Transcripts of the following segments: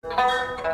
Anu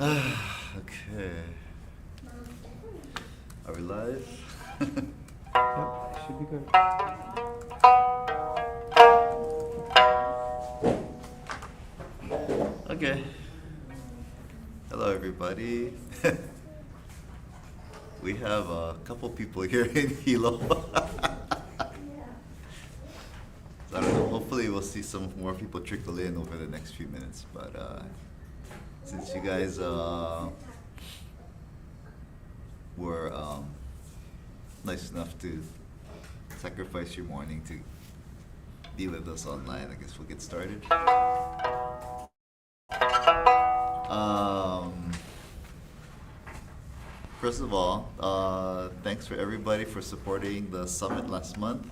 Okay. Are we live? Yep, should be good. Okay. Hello, everybody. We have a couple people here in Hilo. So I don't know. Hopefully, we'll see some more people trickle in over the next few minutes. But since you guys were nice enough to sacrifice your morning to be with us online, I guess we'll get started. Um, First of all, thanks for everybody for supporting the summit last month.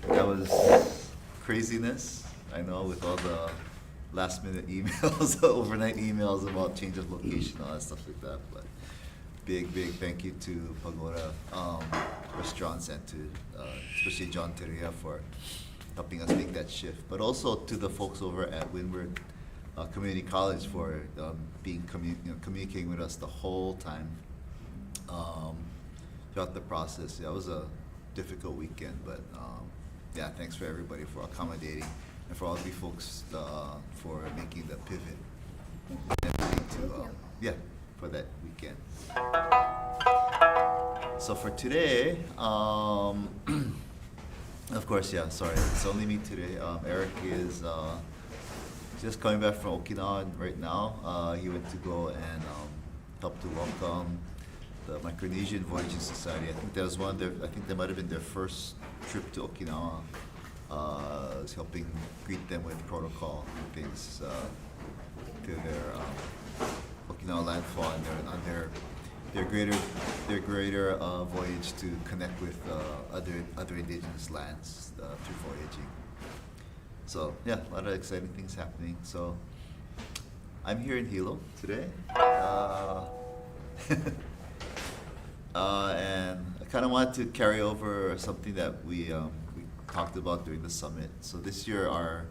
That was craziness, I know, with all the last minute emails, overnight emails about change of location, all that stuff like that. But big thank you to Pagoda Restaurants and to especially John Teria for helping us make that shift. But also to the folks over at Windward Community College for being communicating with us the whole time throughout the process. Yeah, it was a difficult weekend, but yeah, thanks for everybody for accommodating and for all of you folks for making the pivot and everything to yeah, for that weekend. So for today, of course, yeah, sorry, it's only me today. Eric is just coming back from Okinawa right now. He went to go and help to welcome the Micronesian Voyaging Society. I think that was one of their, I think that might have been their first trip to Okinawa. Was helping greet them with protocol and things to their Okinawa landfall and their greater voyage to connect with other indigenous lands through voyaging. So yeah, a lot of exciting things happening. So I'm here in Hilo today. And I kind of wanted to carry over something that we talked about during the summit. So this year our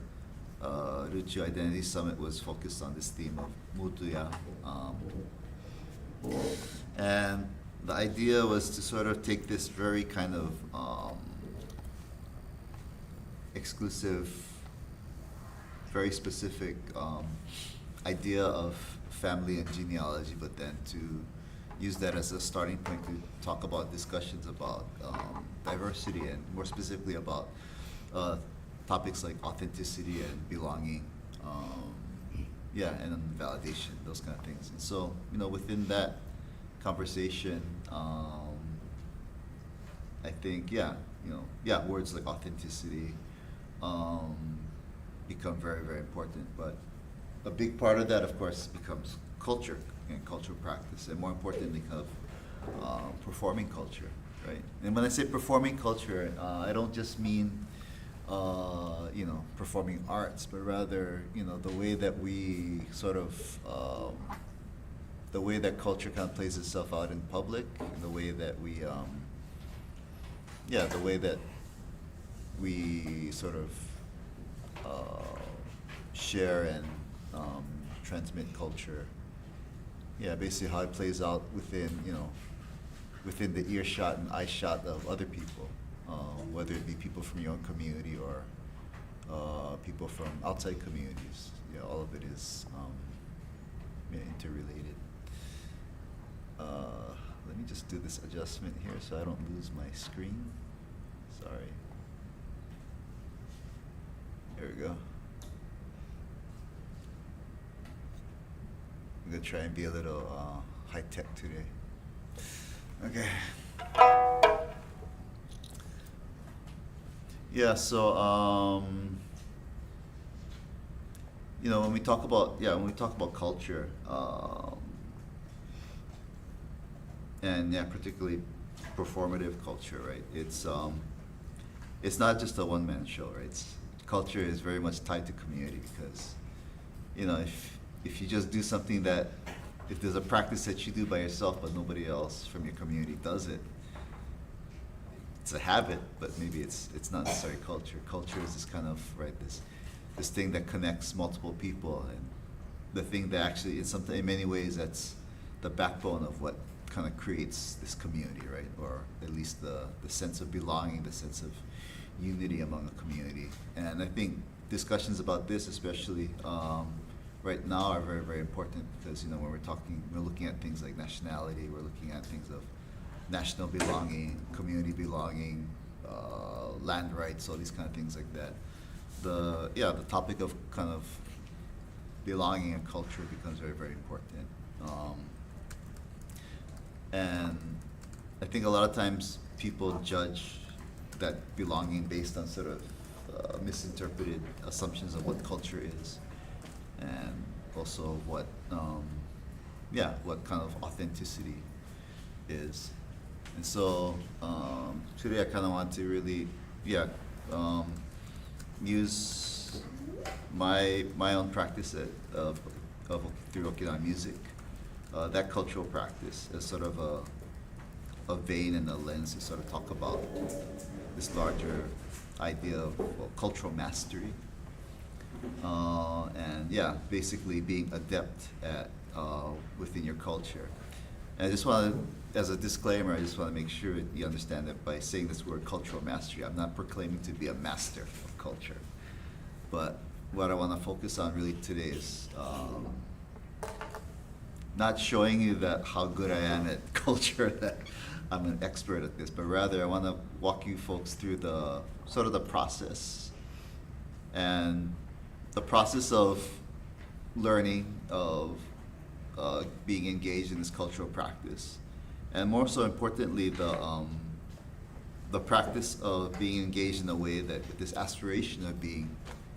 Ruchu Identity Summit was focused on this theme of Mutuya. And the idea was to sort of take this very kind of exclusive, very specific idea of family and genealogy, but then to use that as a starting point to talk about discussions about diversity and more specifically about topics like authenticity and belonging, yeah, and validation, those kind of things. And so, within that conversation, I think, yeah, words like authenticity become very, very important. But a big part of that, of course, becomes culture and cultural practice, and more importantly, kind of performing culture, right? And when I say performing culture, I don't just mean performing arts, but rather, the way that we sort of the way that culture kind of plays itself out in public, and the way that we the way that we sort of share and transmit culture. Yeah, basically how it plays out within the earshot and eyeshot of other people, whether it be people from your own community or people from outside communities. Yeah, all of it is interrelated. Let me just do this adjustment here so I don't lose my screen. Sorry. There we go. I'm gonna try and be a little high tech today. Okay. Yeah. So when we talk about culture, and particularly performative culture, right? It's not just a one-man show, right? Culture is very much tied to community because, if you just do something if there's a practice that you do by yourself but nobody else from your community does it, it's a habit, but maybe it's not necessarily culture. Culture is this kind of, right, this thing that connects multiple people, and the thing that actually, in many ways, that's the backbone of what kind of creates this community, right? Or at least the sense of belonging, the sense of unity among a community. And I think discussions about this, especially right now, are very, very important because, you know, when we're looking at things like nationality, we're looking at things of national belonging, community belonging, land rights, all these kind of things like that. The topic of kind of belonging and culture becomes very, very important. And I think a lot of times people judge that belonging based on sort of misinterpreted assumptions of what culture is, and also what kind of authenticity is. And so today I kind of want to really use my own practice of through Okinawan music, that cultural practice as sort of a vein and a lens to sort of talk about this larger idea of cultural mastery, and basically being adept at within your culture. And I just want to, as a disclaimer, I just want to make sure you understand that by saying this word cultural mastery, I'm not proclaiming to be a master of culture. But what I want to focus on really today is not showing you that how good I am at culture, that I'm an expert at this, but rather I want to walk you folks through the sort of the process and the process of learning, of being engaged in this cultural practice, and more so importantly, the practice of being engaged in a way that with this aspiration of being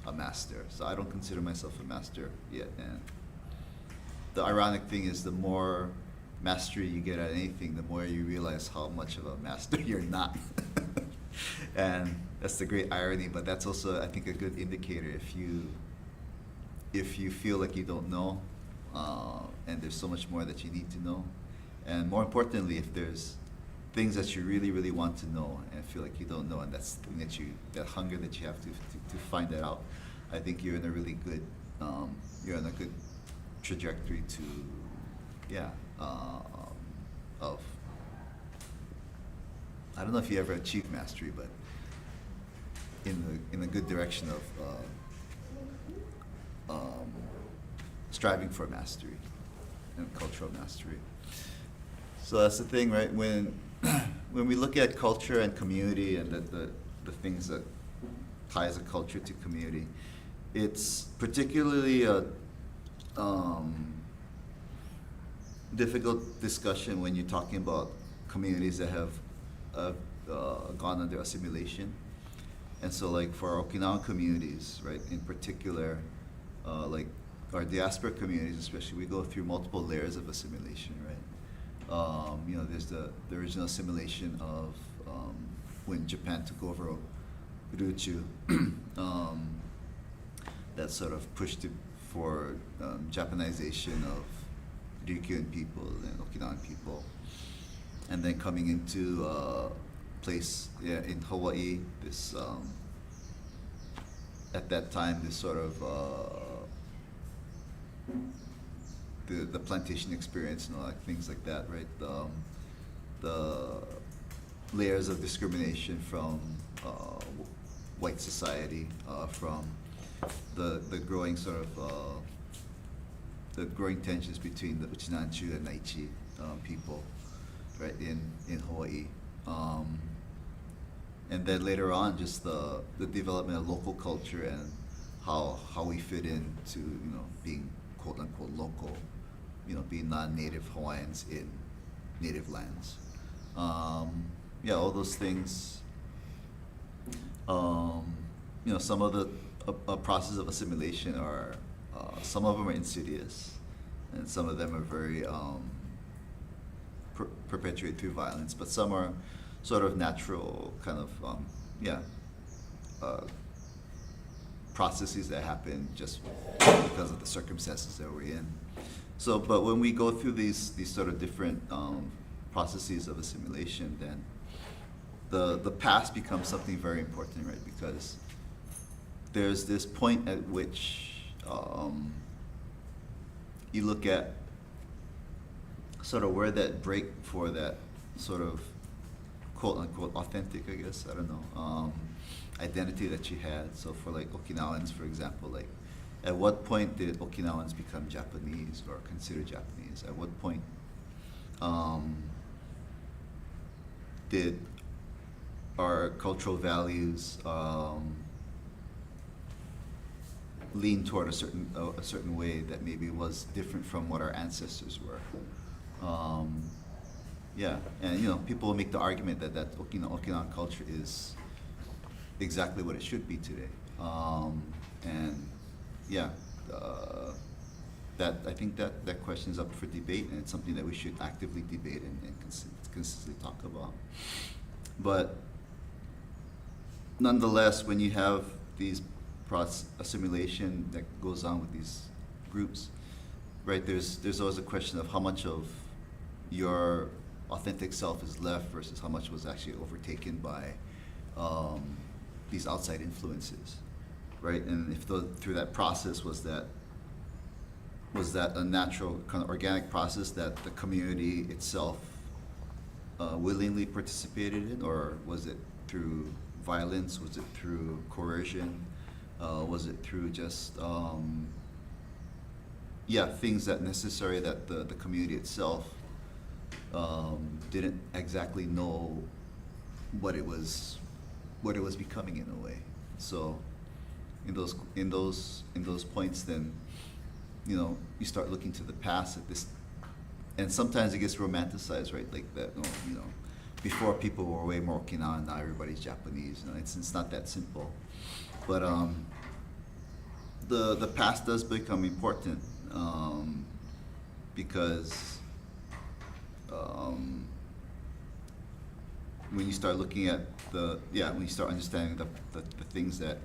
a master. So I don't consider myself a master yet, and the ironic thing is the more mastery you get at anything, the more you realize how much of a master you're not. And that's the great irony, but that's also, I think, a good indicator if you feel like you don't know, and there's so much more that you need to know. And more importantly, if there's things that you really, really want to know and feel like you don't know, and that's the thing that hunger that you have to find that out, I think you're in a really good, you're on a good trajectory to, of, I don't know if you ever achieve mastery, but in a good direction of striving for mastery and cultural mastery. So that's the thing, right? When we look at culture and community and the things that ties a culture to community, it's particularly a difficult discussion when you're talking about communities that have gone under assimilation. And so, like, for our Okinawan communities, right, in particular, like our diaspora communities especially, we go through multiple layers of assimilation, right? You know, there's the original assimilation of when Japan took over Ryuchu, that sort of pushed for Japanization of Ryukyuan people and Okinawan people. And then coming into place in Hawaii, this at that time, this sort of the plantation experience and all like things like that, right? The layers of discrimination from white society, from the growing sort of the growing tensions between the Uchinanchu and Naichi people, right, in Hawaii. And then later on, just the development of local culture and how we fit into, you know, being quote unquote local, you know, being non-native Hawaiians in native lands. All those things. You know, some of the process of assimilation are, some of them are insidious, and some of them are very perpetuate through violence, but some are sort of natural kind of processes that happen just because of the circumstances that we're in. So, but when we go through these sort of different processes of assimilation, then the past becomes something very important, right? Because there's this point at which you look at sort of where that break for that sort of quote unquote authentic, I guess, I don't know, identity that you had. So for like Okinawans, for example, like at what point did Okinawans become Japanese or considered Japanese? At what point did our cultural values lean toward a certain way that maybe was different from what our ancestors were? Yeah, and you know, people will make the argument that Okinawan culture is exactly what it should be today. And yeah, that I think that question is up for debate, and it's something that we should actively debate and consistently talk about. But nonetheless, when you have these assimilation that goes on with these groups, right? There's always a question of how much of your authentic self is left versus how much was actually overtaken by these outside influences, right? And if through that process was that a natural kind of organic process that the community itself willingly participated in, or was it through violence? Was it through coercion? Was it through just things that necessary that the community itself didn't exactly know what it was becoming in a way. So in those points, then you know, you start looking to the past at this, and sometimes it gets romanticized, right? Like that, oh, you know, before people were way more Okinawan, now everybody's Japanese. You know, it's not that simple. But the past does become important because when you start looking at when you start understanding the things that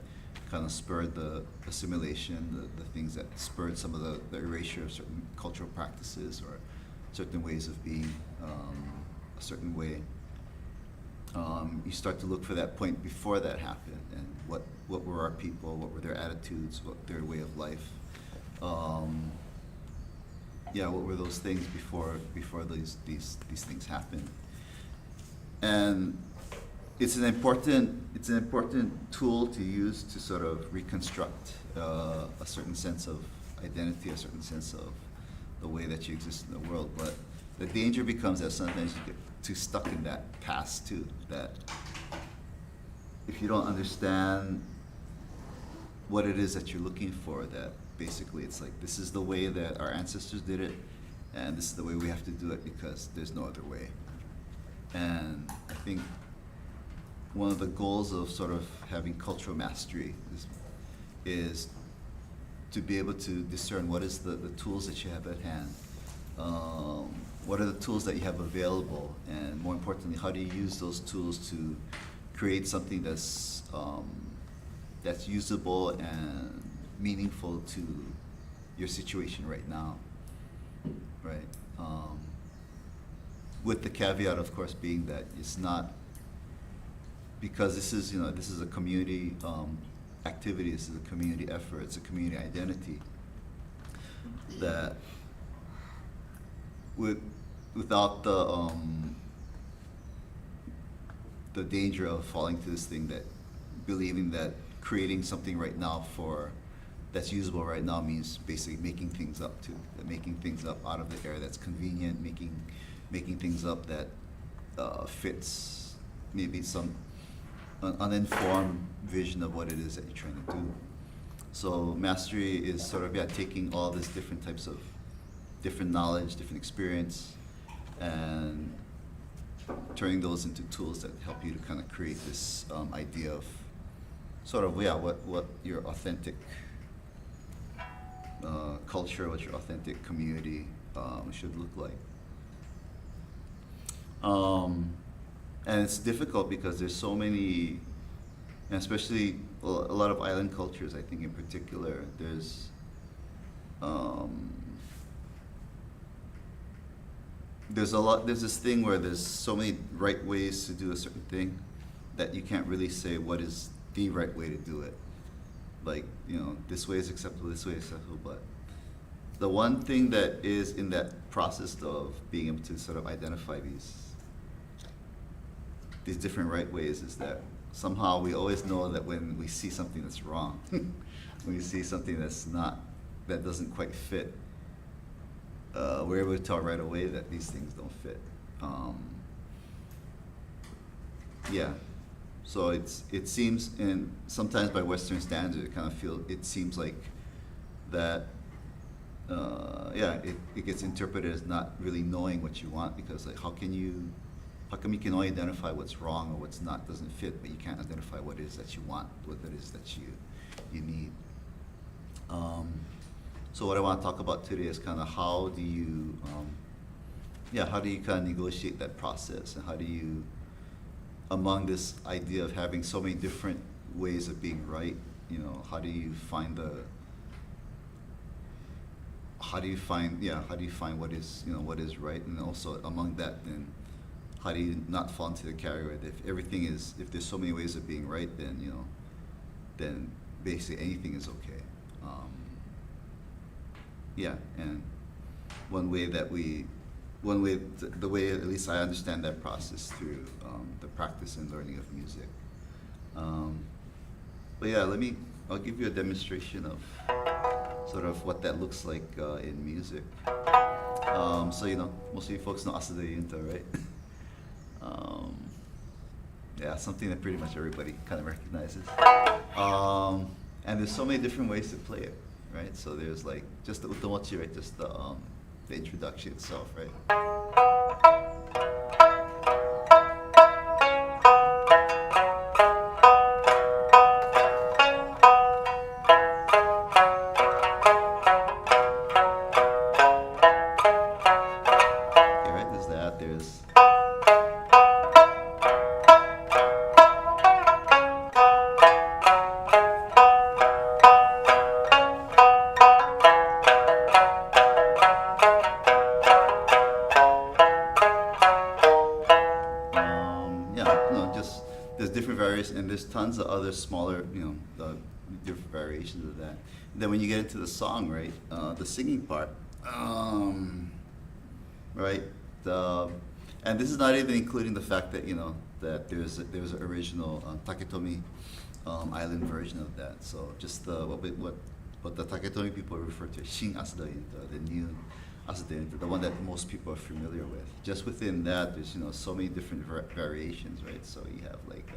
kind of spurred the assimilation, the things that spurred some of the erasure of certain cultural practices or certain ways of being a certain way, you start to look for that point before that happened, and what were our people, what were their attitudes, what their way of life, what were those things before these things happened. And it's an important tool to use to sort of reconstruct a certain sense of identity, a certain sense of the way that you exist in the world. But the danger becomes that sometimes you get too stuck in that past too, that if you don't understand what it is that you're looking for, that basically it's like, this is the way that our ancestors did it, and this is the way we have to do it because there's no other way. And I think one of the goals of sort of having cultural mastery is to be able to discern what is the tools that you have at hand, what are the tools that you have available, and more importantly, how do you use those tools to create something that's usable and meaningful to your situation right now, right? With the caveat, of course, being that it's not, because this is a community activity, this is a community effort, it's a community identity, that without the danger of falling to this thing that believing that creating something right now that's usable right now means basically making things up too, that making things up out of the air that's convenient, making things up that fits maybe some uninformed vision of what it is that you're trying to do. So mastery is sort of taking all these different types of different knowledge, different experience, and turning those into tools that help you to kind of create this idea of sort of what your authentic culture, what your authentic community should look like. And it's difficult because there's so many, and especially a lot of island cultures, I think in particular, there's this thing where there's so many right ways to do a certain thing that you can't really say what is the right way to do it. Like, this way is acceptable, this way is acceptable, but the one thing that is in that process of being able to sort of identify these different right ways is that somehow we always know that when we see something that's wrong, when we see something that doesn't quite fit, we're able to tell right away that these things don't fit. Yeah. So it seems, and sometimes by Western standards, it seems like that, it gets interpreted as not really knowing what you want, because like how come you can only identify what's wrong or what's not, doesn't fit, but you can't identify what it is that you want, what it is that you need. So what I want to talk about today is kind of how do you kind of negotiate that process, and how do you, among this idea of having so many different ways of being right, how do you find what is right, and also among that, then how do you not fall into the category that if there's so many ways of being right, then then basically anything is okay. And the way at least I understand that process through the practice and learning of music. I'll give you a demonstration of sort of what that looks like in music. So most of you folks know Asada Yunta, right? Something that pretty much everybody kind of recognizes. And there's so many different ways to play it, right? So there's like just the utomochi, right? Just the introduction itself, right? Okay, right? There's that. There's there's different variations, and there's tons of other smaller, different variations of that. Then when you get into the song, right, the singing part, right, and this is not even including the fact that that there's an original Taketomi island version of that. So just what the Taketomi people refer to as Shin Asada Yunta, the new Asada Yunta, the one that most people are familiar with. Just within that, there's so many different variations, right? So you have like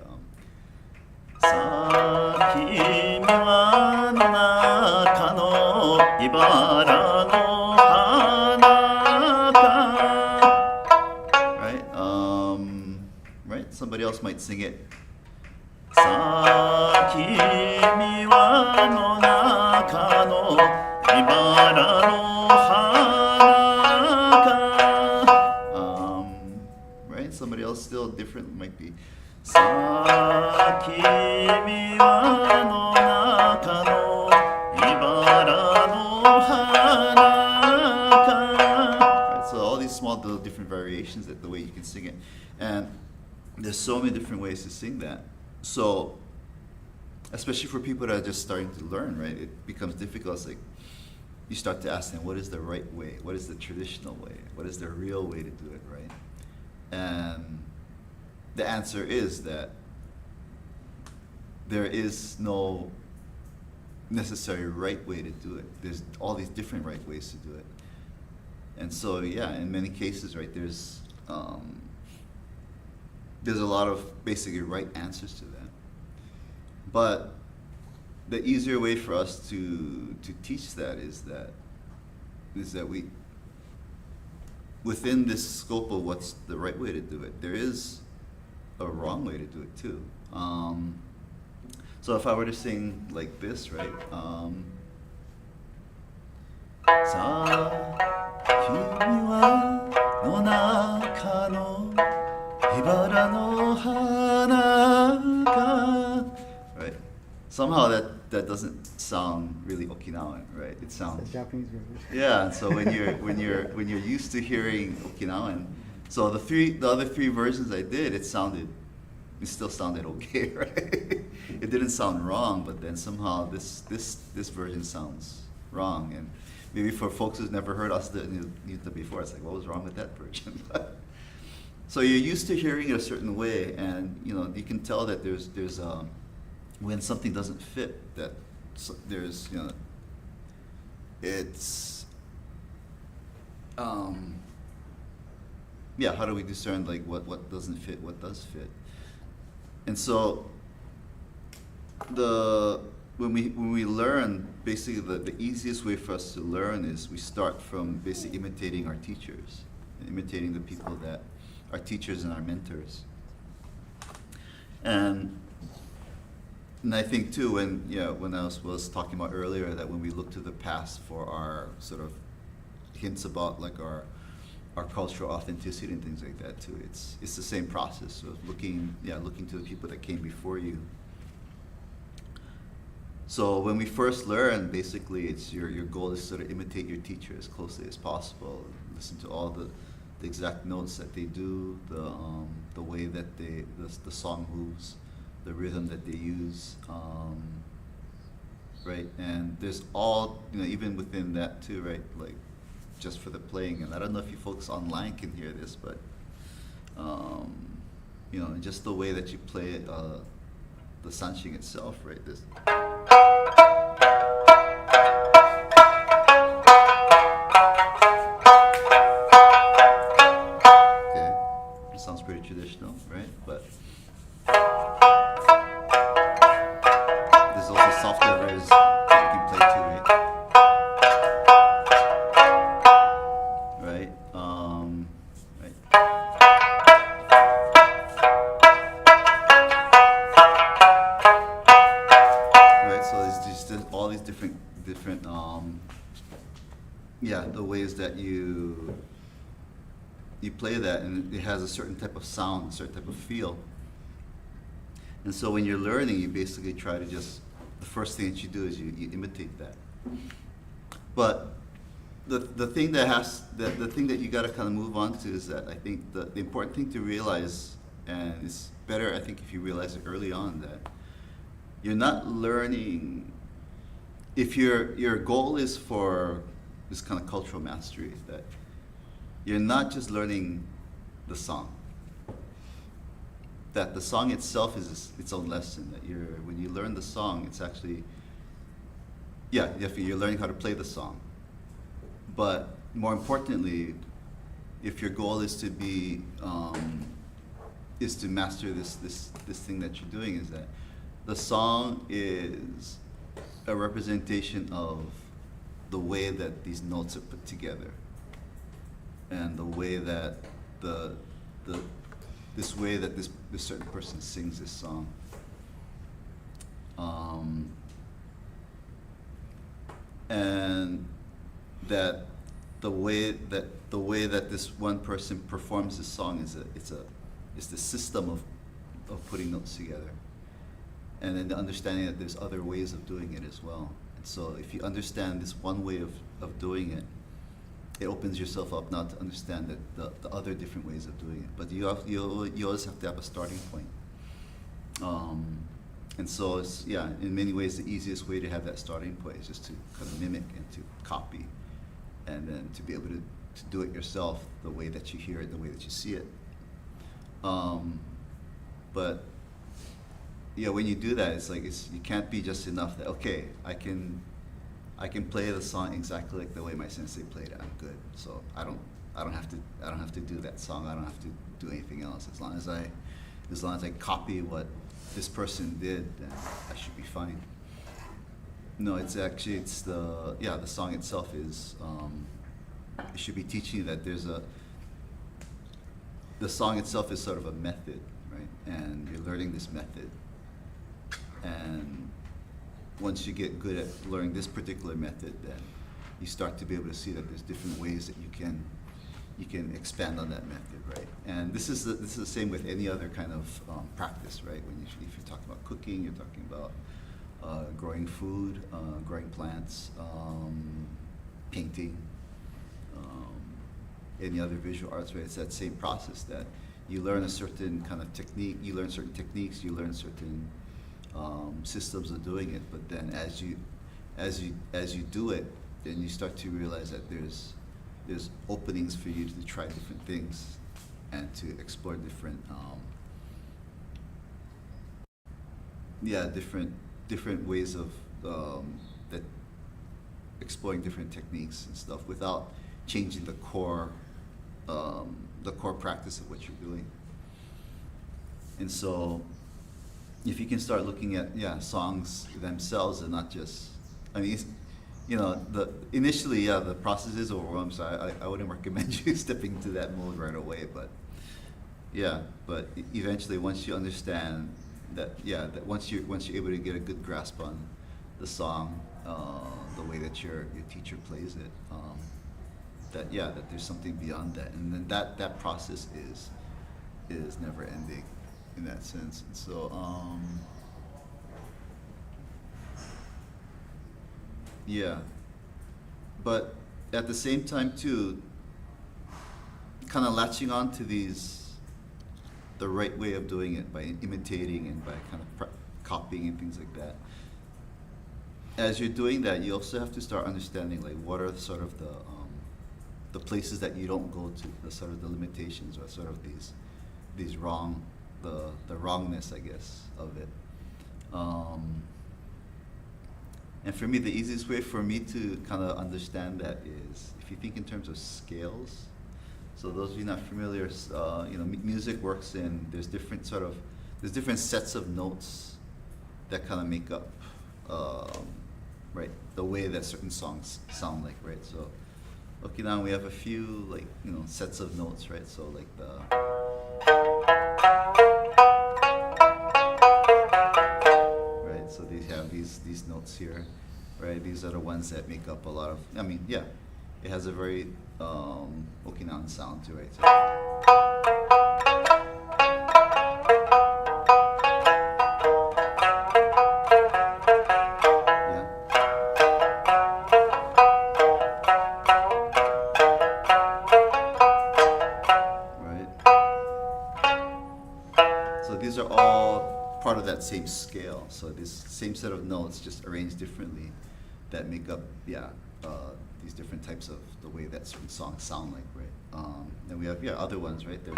Sa kimi wa no naka no ibara no hana ka, right? Somebody else might sing it. Sa kimi wa no naka no ibara no hana ka. Right? Somebody else still different might be Sa kimi wa no naka no ibara no hana ka. Right? So all these small little different variations that the way you can sing it. And there's so many different ways to sing that. So, especially for people that are just starting to learn, right, it becomes difficult. It's like you start to ask them, what is the right way? What is the traditional way? What is the real way to do it, right? And the answer is that there is no necessary right way to do it. There's all these different right ways to do it. And so, in many cases, right, there's a lot of basically right answers to that. But the easier way for us to teach that is that we, within this scope of what's the right way to do it, there is a wrong way to do it too. So if I were to sing like this, right? Sa kimi wa no naka no hibara no hana ka. Right? Somehow that doesn't sound really Okinawan, right? It sounds It's a Japanese version. Yeah, and so when you're used to hearing Okinawan, so the other three versions I did, it still sounded okay, right? It didn't sound wrong, but then somehow this version sounds wrong, and maybe for folks who've never heard us do it before, it's like, what was wrong with that version? So you're used to hearing it a certain way, and you can tell that there's when something doesn't fit, that there's it's yeah, how do we discern like what doesn't fit, what does fit? And so when we learn, basically the easiest way for us to learn is we start from basically imitating our teachers, imitating the people that our teachers and our mentors. And I think too, when I was talking about earlier, that when we look to the past for our sort of hints about like our cultural authenticity and things like that too, it's the same process of looking to the people that came before you. So when we first learn, basically it's your goal is to sort of imitate your teacher as closely as possible. Listen to all the exact notes that they do, the way that the song moves, the rhythm that they use, right? And there's all, even within that too, right? Like just for the playing, and I don't know if you folks online can hear this, but just the way that you play it, the sanshing itself, right? This. Okay, it sounds pretty traditional, right? But there's also softer versions that you can play too, right? Right? Right. Right, so there's just all these different the ways that you play that, and it has a certain type of sound, a certain type of feel. And so when you're learning, you basically try to the first thing that you do is you imitate that. But the thing the thing that you got to kind of move on to is that I think the important thing to realize, and it's better I think if you realize it early on, that you're not learning, if your goal is for this kind of cultural mastery, that you're not just learning the song. That the song itself is its own lesson. That when you learn the song, it's actually, you're learning how to play the song. But more importantly, if your goal is to master this thing that you're doing, is that the song is a representation of the way that these notes are put together, and the way that this way that this certain person sings this song. And that the way that this one person performs this song is the system of putting notes together, and then the understanding that there's other ways of doing it as well. And so if you understand this one way of doing it, it opens yourself up now to understand that the other different ways of doing it. But you always have to have a starting point. And so it's, in many ways the easiest way to have that starting point is just to kind of mimic and to copy, and then to be able to do it yourself the way that you hear it, the way that you see it. But when you do that, it's like you can't be just enough that, okay, I can play the song exactly like the way my sensei played it. I'm good. So I don't have to do that song. I don't have to do anything else. As long as I copy what this person did, then I should be fine. No, it's the song itself is it should be teaching you that the song itself is sort of a method, right? And you're learning this method. And once you get good at learning this particular method, then you start to be able to see that there's different ways that you can expand on that method, right? And this is the same with any other kind of practice, right? If you're talking about cooking, you're talking about growing food, growing plants, painting, any other visual arts, right? It's that same process that you learn a certain kind of technique, you learn certain techniques, you learn certain systems of doing it, but then as you do it, then you start to realize that there's openings for you to try different things and to explore different different ways of that exploring different techniques and stuff without changing the core practice of what you're doing. And so if you can start looking at songs themselves and not just, I mean, initially the process is overwhelming, so I wouldn't recommend you stepping into that mode right away, but eventually once you understand that once you're able to get a good grasp on the song, the way that your teacher plays it, that there's something beyond that, and then that process is never ending in that sense. And so but at the same time too, kind of latching on to the right way of doing it by imitating and by kind of copying and things like that. As you're doing that, you also have to start understanding like what are sort of the places that you don't go to, the sort of the limitations or sort of these wrong, the wrongness, I guess, of it. And for me, the easiest way for me to kind of understand that is if you think in terms of scales. So those of you not familiar, music works in, there's different sets of notes that kind of make up, right, the way that certain songs sound like, right? So, okay, now we have a few sets of notes, right? So like right, so these have these notes here, right? These are the ones that make up a lot of, it has a very Okinawan sound to it. So, these are all part of that same scale. So this same set of notes, just arranged differently, that make up these different types of the way that certain songs sound like, right? And we have other ones, right? They're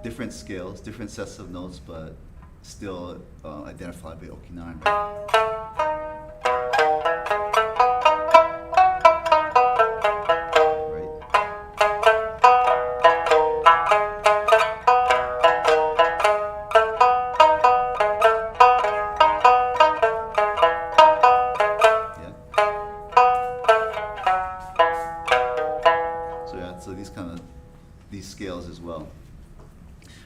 different scales, different sets of notes, but still identified by Okinawan. These scales as well.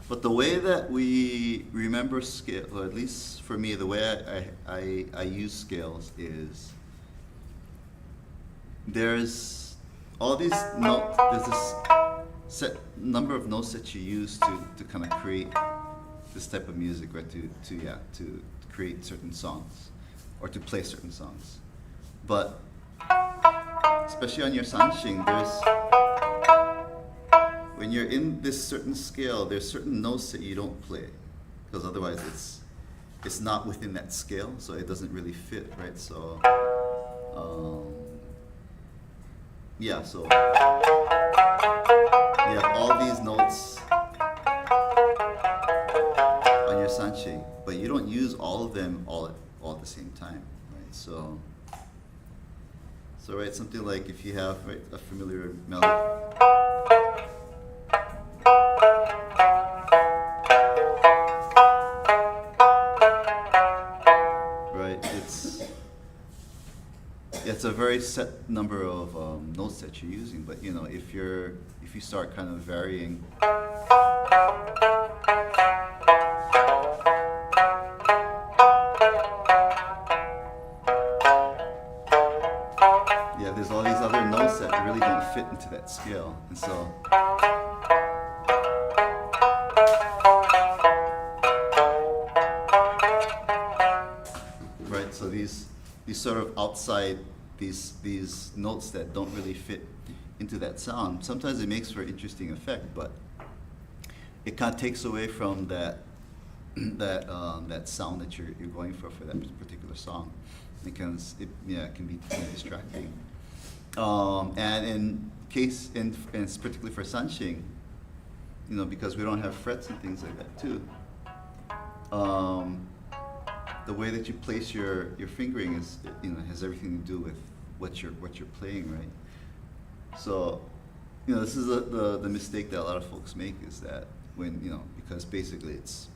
But the way that we remember scale, or at least for me, the way I use scales is there's all these notes, there's this set number of notes that you use to kind of create this type of music, right? To create certain songs or to play certain songs. But especially on your sanshin, when you're in this certain scale, there's certain notes that you don't play, because otherwise it's not within that scale, so it doesn't really fit, right? So, so you have all these notes on your sanshin, but you don't use all of them all at the same time, right? So right, something like if you have a familiar melody. It's a very set number of notes that you're using, but if you start kind of varying, there's all these other notes that really don't fit into that scale, and so right, so these sort of outside these notes that don't really fit into that sound, sometimes it makes for an interesting effect, but it kind of takes away from that sound that you're going for that particular song, because it can be distracting. And and it's particularly for Sanshing, because we don't have frets and things like that too. The way that you place your fingering is, has everything to do with what you're playing, right? So, this is the mistake that a lot of folks make, is that when, because basically it's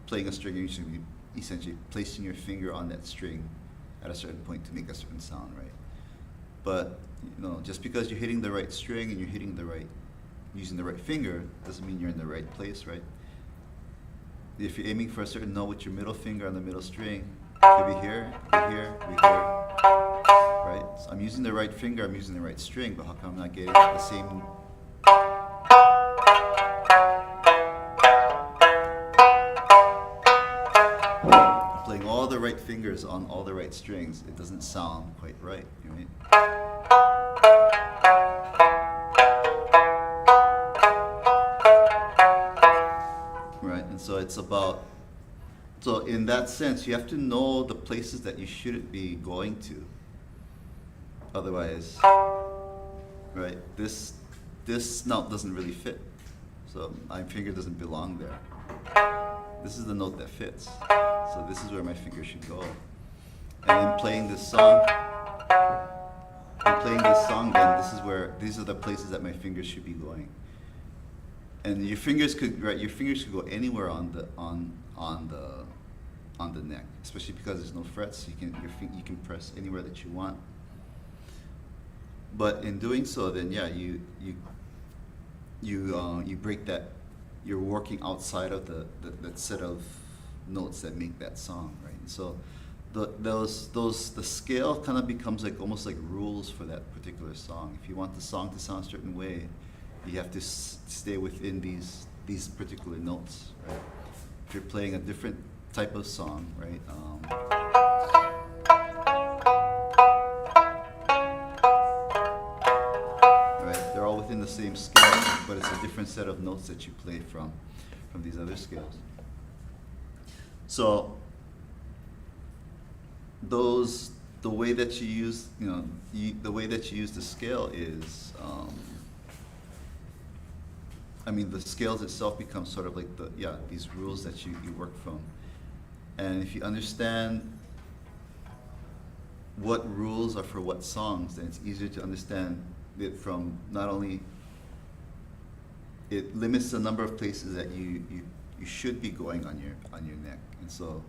playing a string, you should be essentially placing your finger on that string at a certain point to make a certain sound, right? But, just because you're hitting the right string and you're using the right finger, doesn't mean you're in the right place, right? If you're aiming for a certain note with your middle finger on the middle string, it could be here, it could be here, it could be here, right? So I'm using the right finger, I'm using the right string, but how come I'm not getting the same? I'm playing all the right fingers on all the right strings. It doesn't sound quite right, right? So it's about, so in that sense, you have to know the places that you shouldn't be going to. Otherwise, right, this note doesn't really fit. So my finger doesn't belong there. This is the note that fits. So this is where my finger should go. And in playing this song, then these are the places that my fingers should be going. And your fingers could go anywhere on the neck, especially because there's no frets. You can press anywhere that you want. But in doing so, then you break that. You're working outside of that set of notes that make that song, right? And so the scale kind of becomes almost like rules for that particular song. If you want the song to sound a certain way, you have to stay within these particular notes, right? If you're playing a different type of song, right? Right, they're all within the same scale, but it's a different set of notes that you play from these other scales. So the way that you use, the way that you use the scale is. The scales itself become sort of like these rules that you work from. And if you understand what rules are for what songs, then it's easier to understand it from not only, it limits the number of places that you should be going on your neck. And so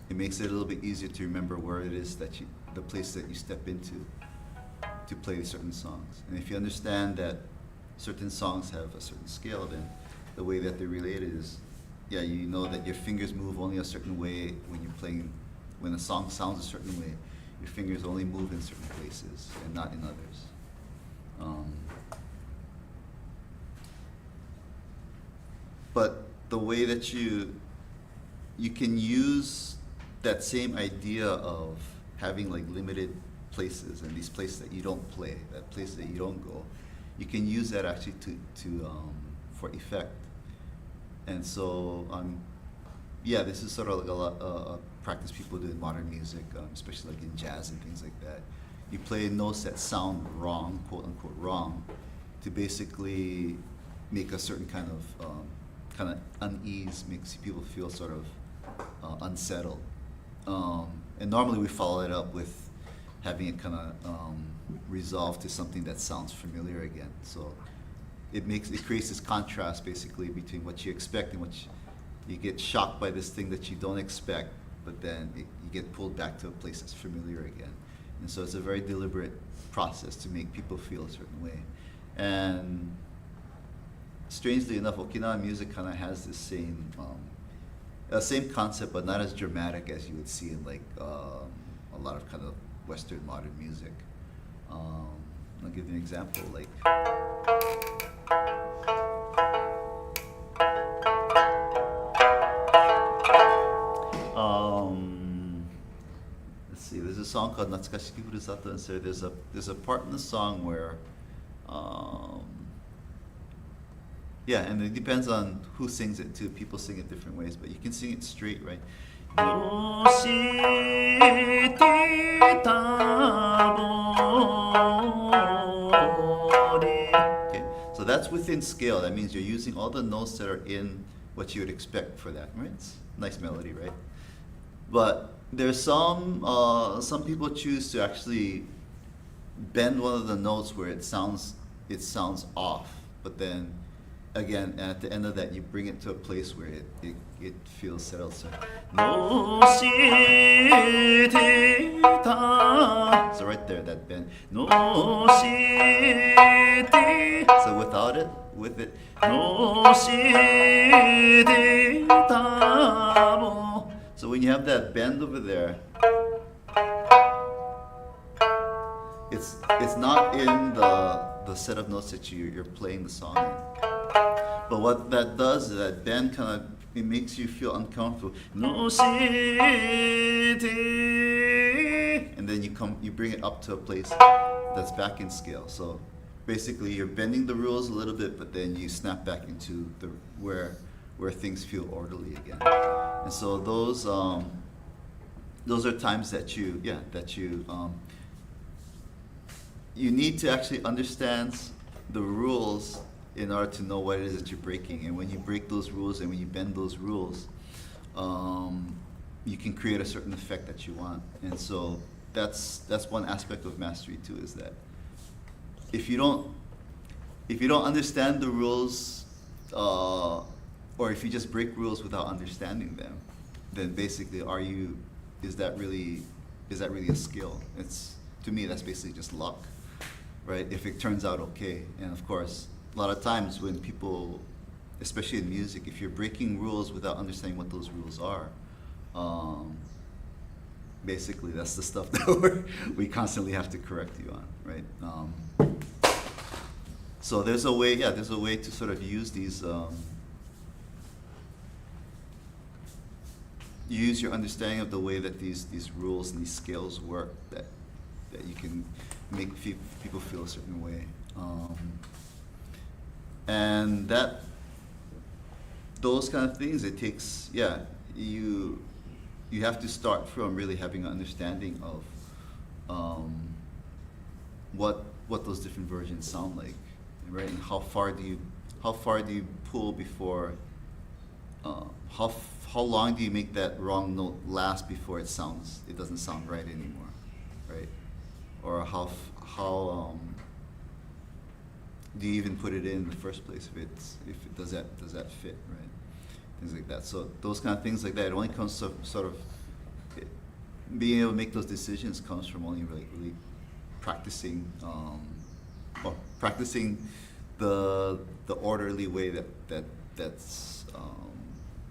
it makes it a little bit easier to remember where it is the place that you step into to play certain songs. And if you understand that certain songs have a certain scale, then the way that they're related is, you know that your fingers move only a certain way when you're playing, when a song sounds a certain way, your fingers only move in certain places and not in others. But the way that you can use that same idea of having limited places and these places that you don't play, that place that you don't go, you can use that actually for effect. And so, this is sort of like a practice people do in modern music, especially in jazz and things like that. You play notes that sound wrong, quote unquote wrong, to basically make a certain kind of unease, makes people feel sort of unsettled. And normally we follow it up with having it kind of resolve to something that sounds familiar again. So it creates this contrast basically between what you expect and what you get shocked by this thing that you don't expect, but then you get pulled back to a place that's familiar again. And so it's a very deliberate process to make people feel a certain way. And strangely enough, Okinawan music kind of has this same concept, but not as dramatic as you would see in a lot of kind of Western modern music. I'll give you an example. Let's see. There's a song called Natsukashiki Furusato, and so there's a part in the song where, and it depends on who sings it too. People sing it different ways, but you can sing it straight, right? どうしてたぼり Okay, so that's within scale. That means you're using all the notes that are in what you would expect for that, right? It's a nice melody, right? But there's some people choose to actually bend one of the notes where it sounds off, but then again at the end of that you bring it to a place where it feels settled. So, no so right there, that bend. No so without it, with it. No so when you have that bend over there, it's not in the set of notes that you're playing the song in. But what that does is that bend kind of, it makes you feel uncomfortable. No and then you bring it up to a place that's back in scale. So basically you're bending the rules a little bit, but then you snap back into the where things feel orderly again. And so those are times that you need to actually understand the rules in order to know what it is that you're breaking. And when you break those rules and when you bend those rules, you can create a certain effect that you want. And so that's one aspect of mastery too, is that if you don't understand the rules, or if you just break rules without understanding them, then basically is that really a skill? To me, that's basically just luck, right? If it turns out okay. And of course, a lot of times when people, especially in music, if you're breaking rules without understanding what those rules are, basically that's the stuff that we constantly have to correct you on, right? So there's a way to sort of use these, use your understanding of the way that these rules and these scales work, that you can make people feel a certain way. And those kind of things, it takes, you have to start from really having an understanding of what those different versions sound like, right? And how far do you pull before, how long do you make that wrong note last before it doesn't sound right anymore, right? Or how do you even put it in the first place if it does that fit, right? Things like that. So those kind of things like that, it only comes to sort of being able to make those decisions comes from only really practicing, or practicing the orderly way that's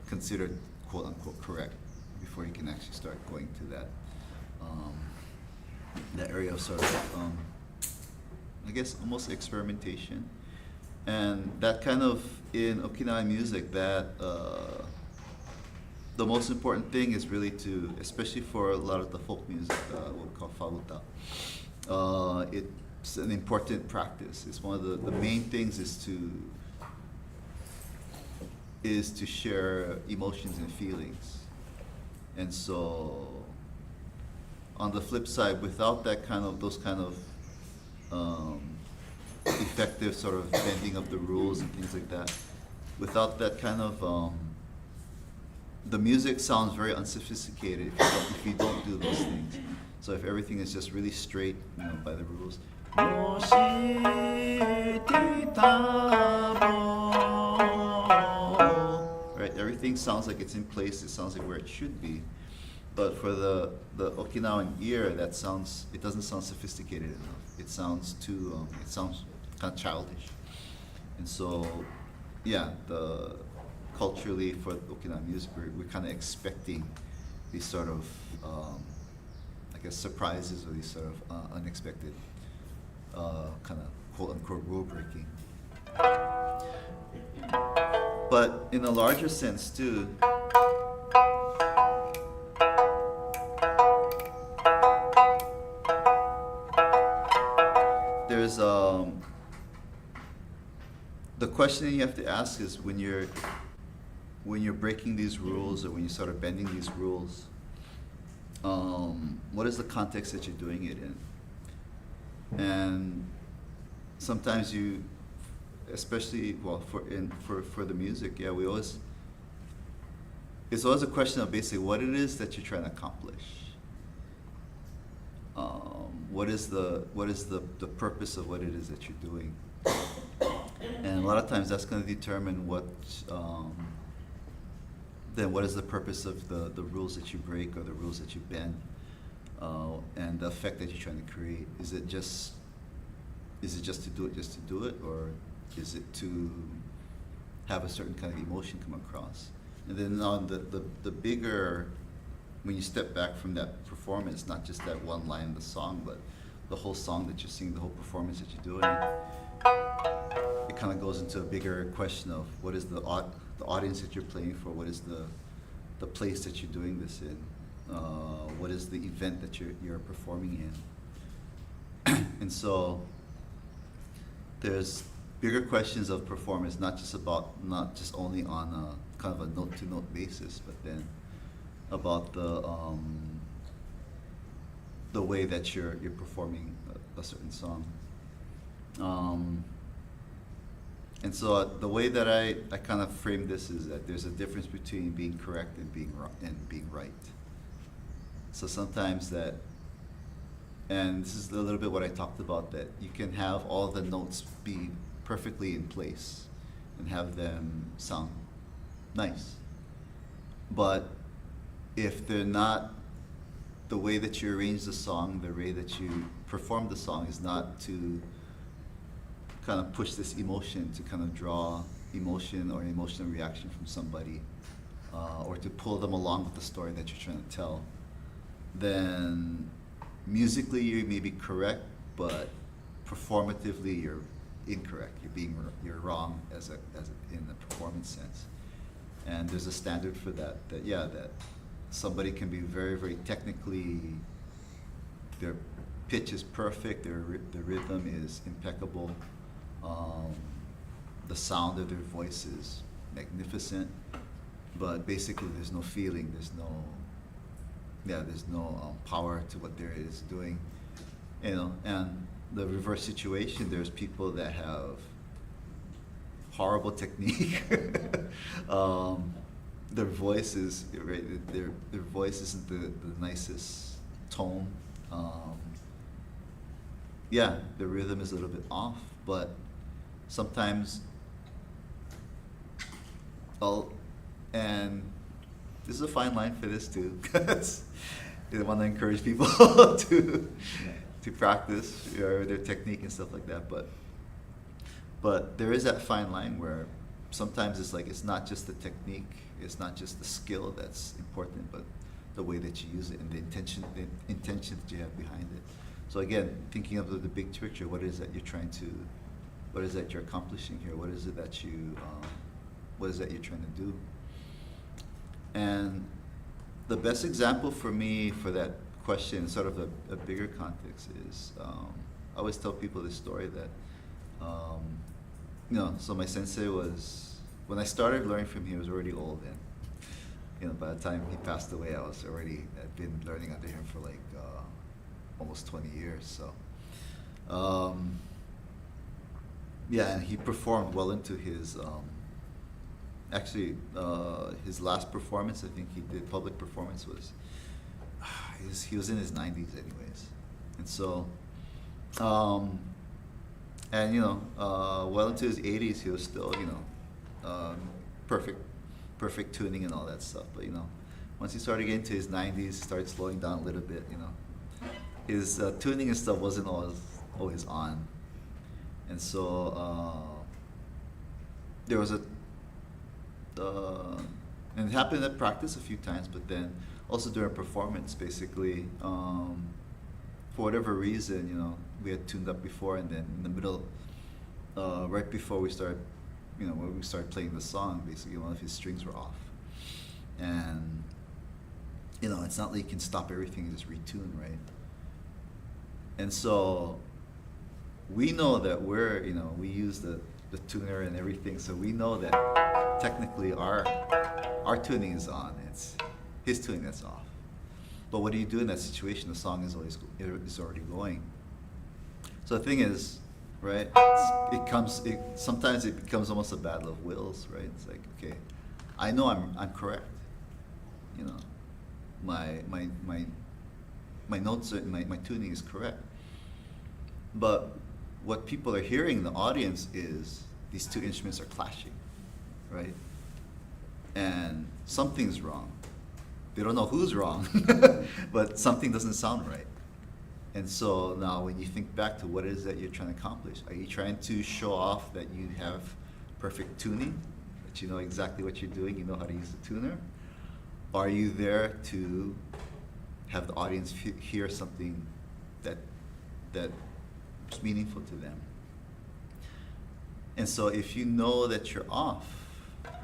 considered quote unquote correct before you can actually start going to that area of sort of I guess almost experimentation. And that kind of, in Okinawan music, that the most important thing is really to, especially for a lot of the folk music, what we call faluta, it's an important practice. It's one of the main things is to share emotions and feelings. And so on the flip side, without those kind of effective sort of bending of the rules and things like that, without that kind of the music sounds very unsophisticated if you don't do those things. So if everything is just really straight, by the rules. Right, everything sounds like it's in place. It sounds like where it should be. But for the Okinawan ear, it doesn't sound sophisticated enough. It sounds kind of childish. And so, culturally for Okinawan music, we're kind of expecting these sort of, I guess, surprises or these sort of unexpected kind of quote unquote rule breaking. But in a larger sense too, there's the question you have to ask is when when you're breaking these rules or when you start bending these rules, what is the context that you're doing it in? And sometimes you, especially well for the music, yeah, it's always a question of basically what it is that you're trying to accomplish. What is the purpose of what it is that you're doing? And a lot of times that's going to determine then what is the purpose of the rules that you break or the rules that you bend, and the effect that you're trying to create. Is it just to do it, or is it to have a certain kind of emotion come across? And then on the bigger, when you step back from that performance, not just that one line in the song, but the whole song that you're singing, the whole performance that you're doing, it kind of goes into a bigger question of what is the audience that you're playing for, what is the place that you're doing this in, what is the event that you're performing in. And so there's bigger questions of performance, not just only on a kind of a note-to-note basis, but then about the way that you're performing a certain song. And so the way that I kind of frame this is that there's a difference between being correct and being right. So sometimes and this is a little bit what I talked about, that you can have all the notes be perfectly in place and have them sound nice. But if they're not, the way that you arrange the song, the way that you perform the song is not to kind of push this emotion, to kind of draw emotion or emotional reaction from somebody, or to pull them along with the story that you're trying to tell, then musically you may be correct, but performatively you're incorrect. You're wrong in the performance sense. And there's a standard for that somebody can be very, very technically, their pitch is perfect, the rhythm is impeccable, the sound of their voice is magnificent, but basically there's no feeling, there's no power to what there is doing, and the reverse situation, there's people that have horrible technique. Their voice is their voice isn't the nicest tone. The rhythm is a little bit off, but sometimes and this is a fine line for this too, because I want to encourage people to practice their technique and stuff like that, but there is that fine line where sometimes it's not just the technique, it's not just the skill that's important, but the way that you use it and the intention that you have behind it. So again, thinking of the big picture, what is that you're accomplishing here? What is it that you're trying to do? And the best example for me for that question, sort of a bigger context, is I always tell people this story that so my sensei was, when I started learning from him, he was already old, and by the time he passed away, I'd been learning under him for like almost 20 years. So and he performed well into his his last performance, I think he did public performance, he was in his 90s anyways, and so well into his 80s, he was still perfect tuning and all that stuff. But once he started getting to his 90s, started slowing down a little bit. His tuning and stuff wasn't always on, and so there was and it happened at practice a few times, but then also during performance, basically, for whatever reason, we had tuned up before, and then in the middle, right before we started, when we started playing the song, basically one of his strings were off, and it's not like you can stop everything and just retune, right? And so we know that we use the tuner and everything, so we know that technically our tuning is on. It's his tuning that's off. But what do you do in that situation? The song is already going. So the thing is, right? Sometimes it becomes almost a battle of wills, right? It's like, okay, I know I'm correct. You know, my notes, my tuning is correct. But what people are hearing in the audience is these two instruments are clashing, right? And something's wrong. They don't know who's wrong, but something doesn't sound right. And so now when you think back to what it is that you're trying to accomplish, are you trying to show off that you have perfect tuning, that you know exactly what you're doing, you know how to use the tuner? Or are you there to have the audience hear something that's meaningful to them? And so if you know that you're off,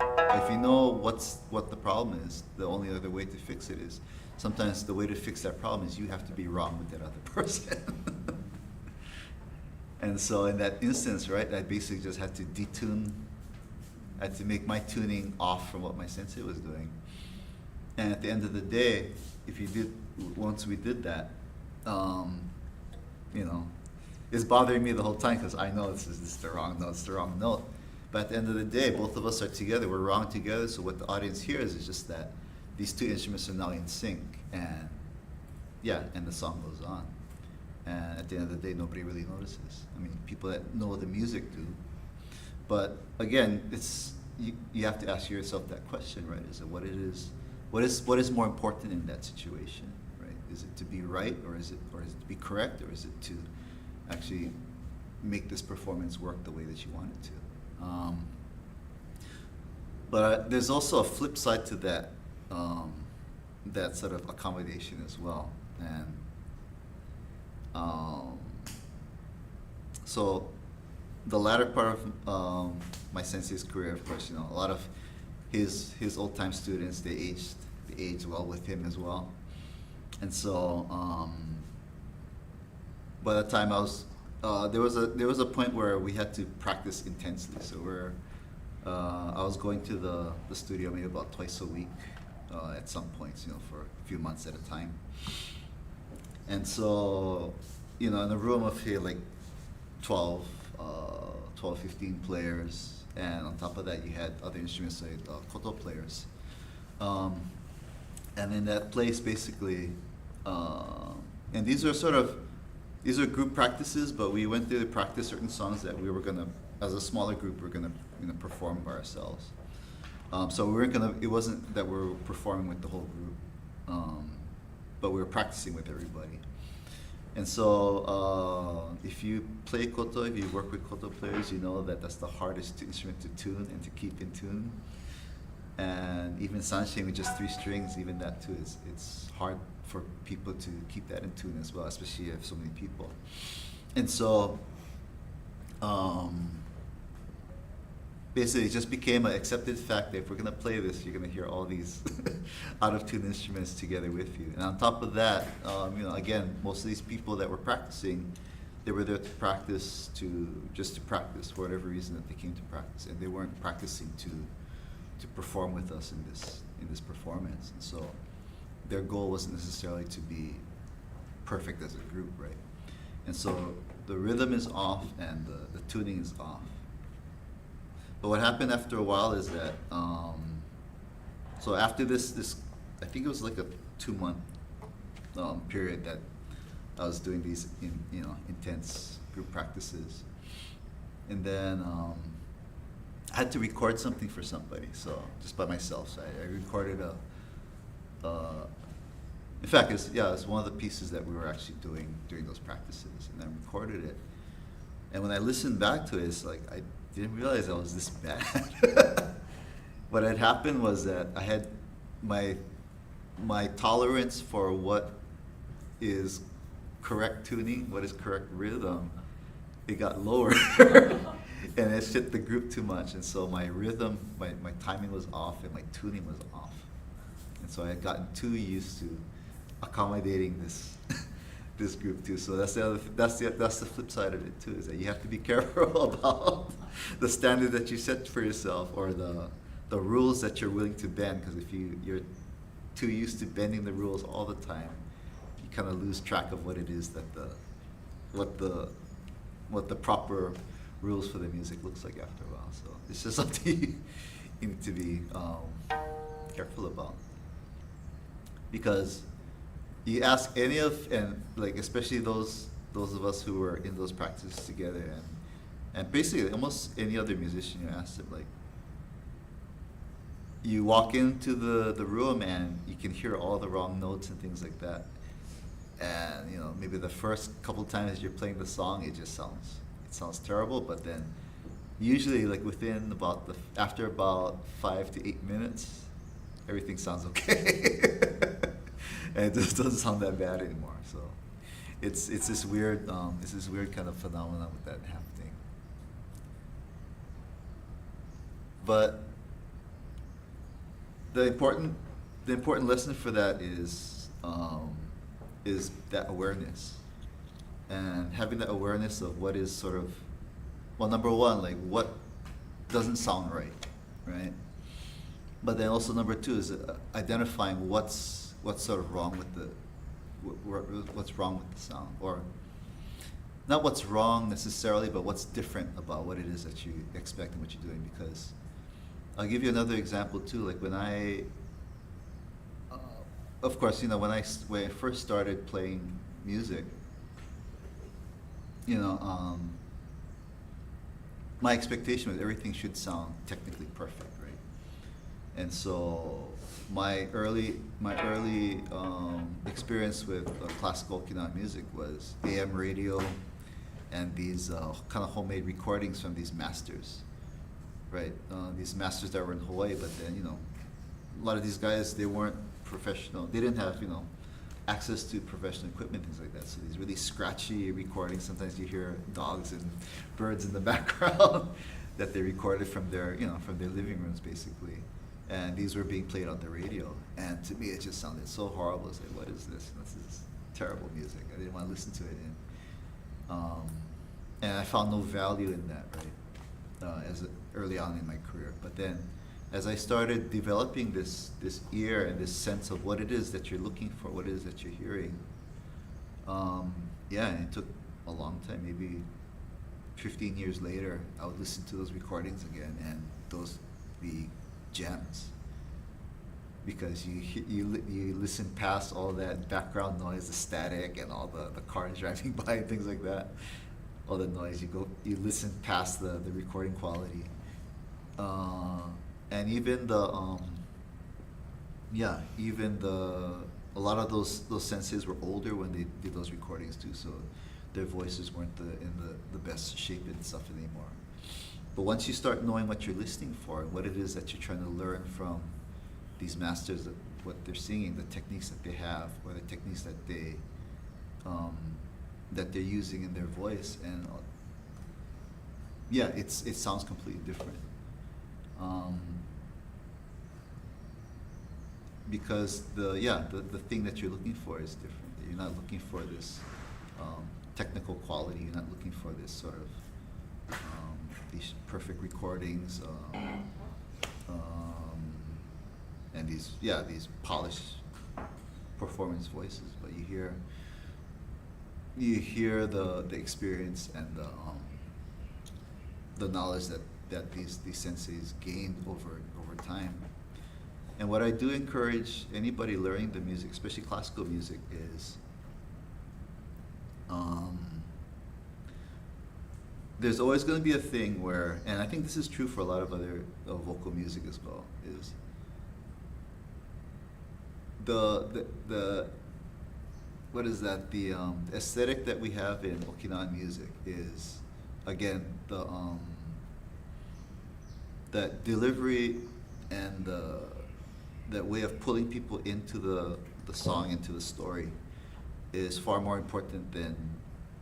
if you know what the problem is, the only other way to fix it is, sometimes the way to fix that problem is you have to be wrong with that other person. And so in that instance, right, I basically just had to detune, I had to make my tuning off from what my sensei was doing. And at the end of the day, once we did that, you know, it's bothering me the whole time because I know this is the wrong note, it's the wrong note. But at the end of the day, both of us are together, we're wrong together, so what the audience hears is just that these two instruments are now in sync, and and the song goes on. And at the end of the day, nobody really notices. I mean, people that know the music do. But again, you have to ask yourself that question, right? Is it what it is? What is more important in that situation, right? Is it to be right, or is it to be correct, or is it to actually make this performance work the way that you want it to? But there's also a flip side to that, that sort of accommodation as well. And so the latter part of my sensei's career, of course, you know, a lot of his old time students, they aged well with him as well. And so by the time I was there was a point where we had to practice intensely. So I was going to the studio maybe about twice a week at some points, you know, for a few months at a time. And so, you know, in a room of here like 12, 15 players, and on top of that you had other instruments like koto players. And in that place basically, and these are group practices, but we went there to practice certain songs that we were gonna, as a smaller group, we're gonna perform by ourselves. So it wasn't that we were performing with the whole group, but we were practicing with everybody. And so if you play koto, if you work with koto players, you know that that's the hardest instrument to tune and to keep in tune. And even sanshin with just 3 strings, even that too, it's hard for people to keep that in tune as well, especially if you have so many people. And so basically it just became an accepted fact that if we're going to play this, you're going to hear all these out of tune instruments together with you. And on top of that, you know, again, most of these people that were practicing, they were there to practice, just to practice for whatever reason that they came to practice, and they weren't practicing to perform with us in this performance. And so their goal wasn't necessarily to be perfect as a group, right? And so the rhythm is off and the tuning is off. But what happened after a while is that, so after this, I think it was like a 2-month period that I was doing these intense group practices. And then I had to record something for somebody, so just by myself. So I recorded in fact, it's one of the pieces that we were actually doing during those practices, and I recorded it. And when I listened back to it, it's like I didn't realize I was this bad. What had happened was that I had my tolerance for what is correct tuning, what is correct rhythm, it got lower. And it fit the group too much, and so my rhythm, my timing was off, and my tuning was off. And so I had gotten too used to accommodating this group too. So that's the other, that's the flip side of it too, is that you have to be careful about the standard that you set for yourself, or the rules that you're willing to bend. Because if you're too used to bending the rules all the time, you kind of lose track of what it is that what the proper rules for the music looks like after a while. So it's just something you need to be careful about, because you ask any of, and like especially those of us who were in those practices together, and basically almost any other musician, you ask them, like, you walk into the room and you can hear all the wrong notes and things like that, and you know, maybe the first couple times you're playing the song, it sounds terrible, but then usually, like, within about after about 5 to 8 minutes, everything sounds okay. And it just doesn't sound that bad anymore. So it's this weird kind of phenomenon with that happening. But the important lesson for that is that awareness, and having that awareness of what is sort of, well, number one, like, what doesn't sound right? But then also number two is identifying what's sort of wrong with what's wrong with the sound, or not what's wrong necessarily, but what's different about what it is that you expect and what you're doing. Because I'll give you another example too. Like when of course, you know, when I first started playing music, you know, my expectation was everything should sound technically perfect, right? And so my early experience with classical Okinawan music was AM radio and these kind of homemade recordings from these masters, right? These masters that were in Hawaii, but then, you know, a lot of these guys, they weren't professional. They didn't have, you know, access to professional equipment, things like that. So these really scratchy recordings, sometimes you hear dogs and birds in the background that they recorded from their, you know, from their living rooms, basically. And these were being played on the radio. And to me, it just sounded so horrible. It's like, what is this? This is terrible music. I didn't want to listen to it. And I found no value in that, right? Early on in my career. But then, as I started developing this ear and this sense of what it is that you're looking for, what it is that you're hearing, yeah, and it took a long time, maybe 15 years later, I would listen to those recordings again, and those be gems, because you listen past all that background noise, the static, and all the cars driving by and things like that, all the noise. You listen past the recording quality. And even a lot of those senses were older when they did those recordings too, so their voices weren't in the best shape and stuff anymore. But once you start knowing what you're listening for and what it is that you're trying to learn from these masters, what they're singing, the techniques that they have, or the techniques that they're using in their voice, and yeah, it sounds completely different. Because the thing that you're looking for is different. You're not looking for this technical quality. You're not looking for this sort of these perfect recordings and these polished performance voices. But you hear the experience and the knowledge that these senseis gained over time. And what I do encourage anybody learning the music, especially classical music, is there's always going to be a thing where, and I think this is true for a lot of other vocal music as well, is the what is that? The aesthetic that we have in Okinawan music is, again, that delivery and that way of pulling people into the song, into the story, is far more important than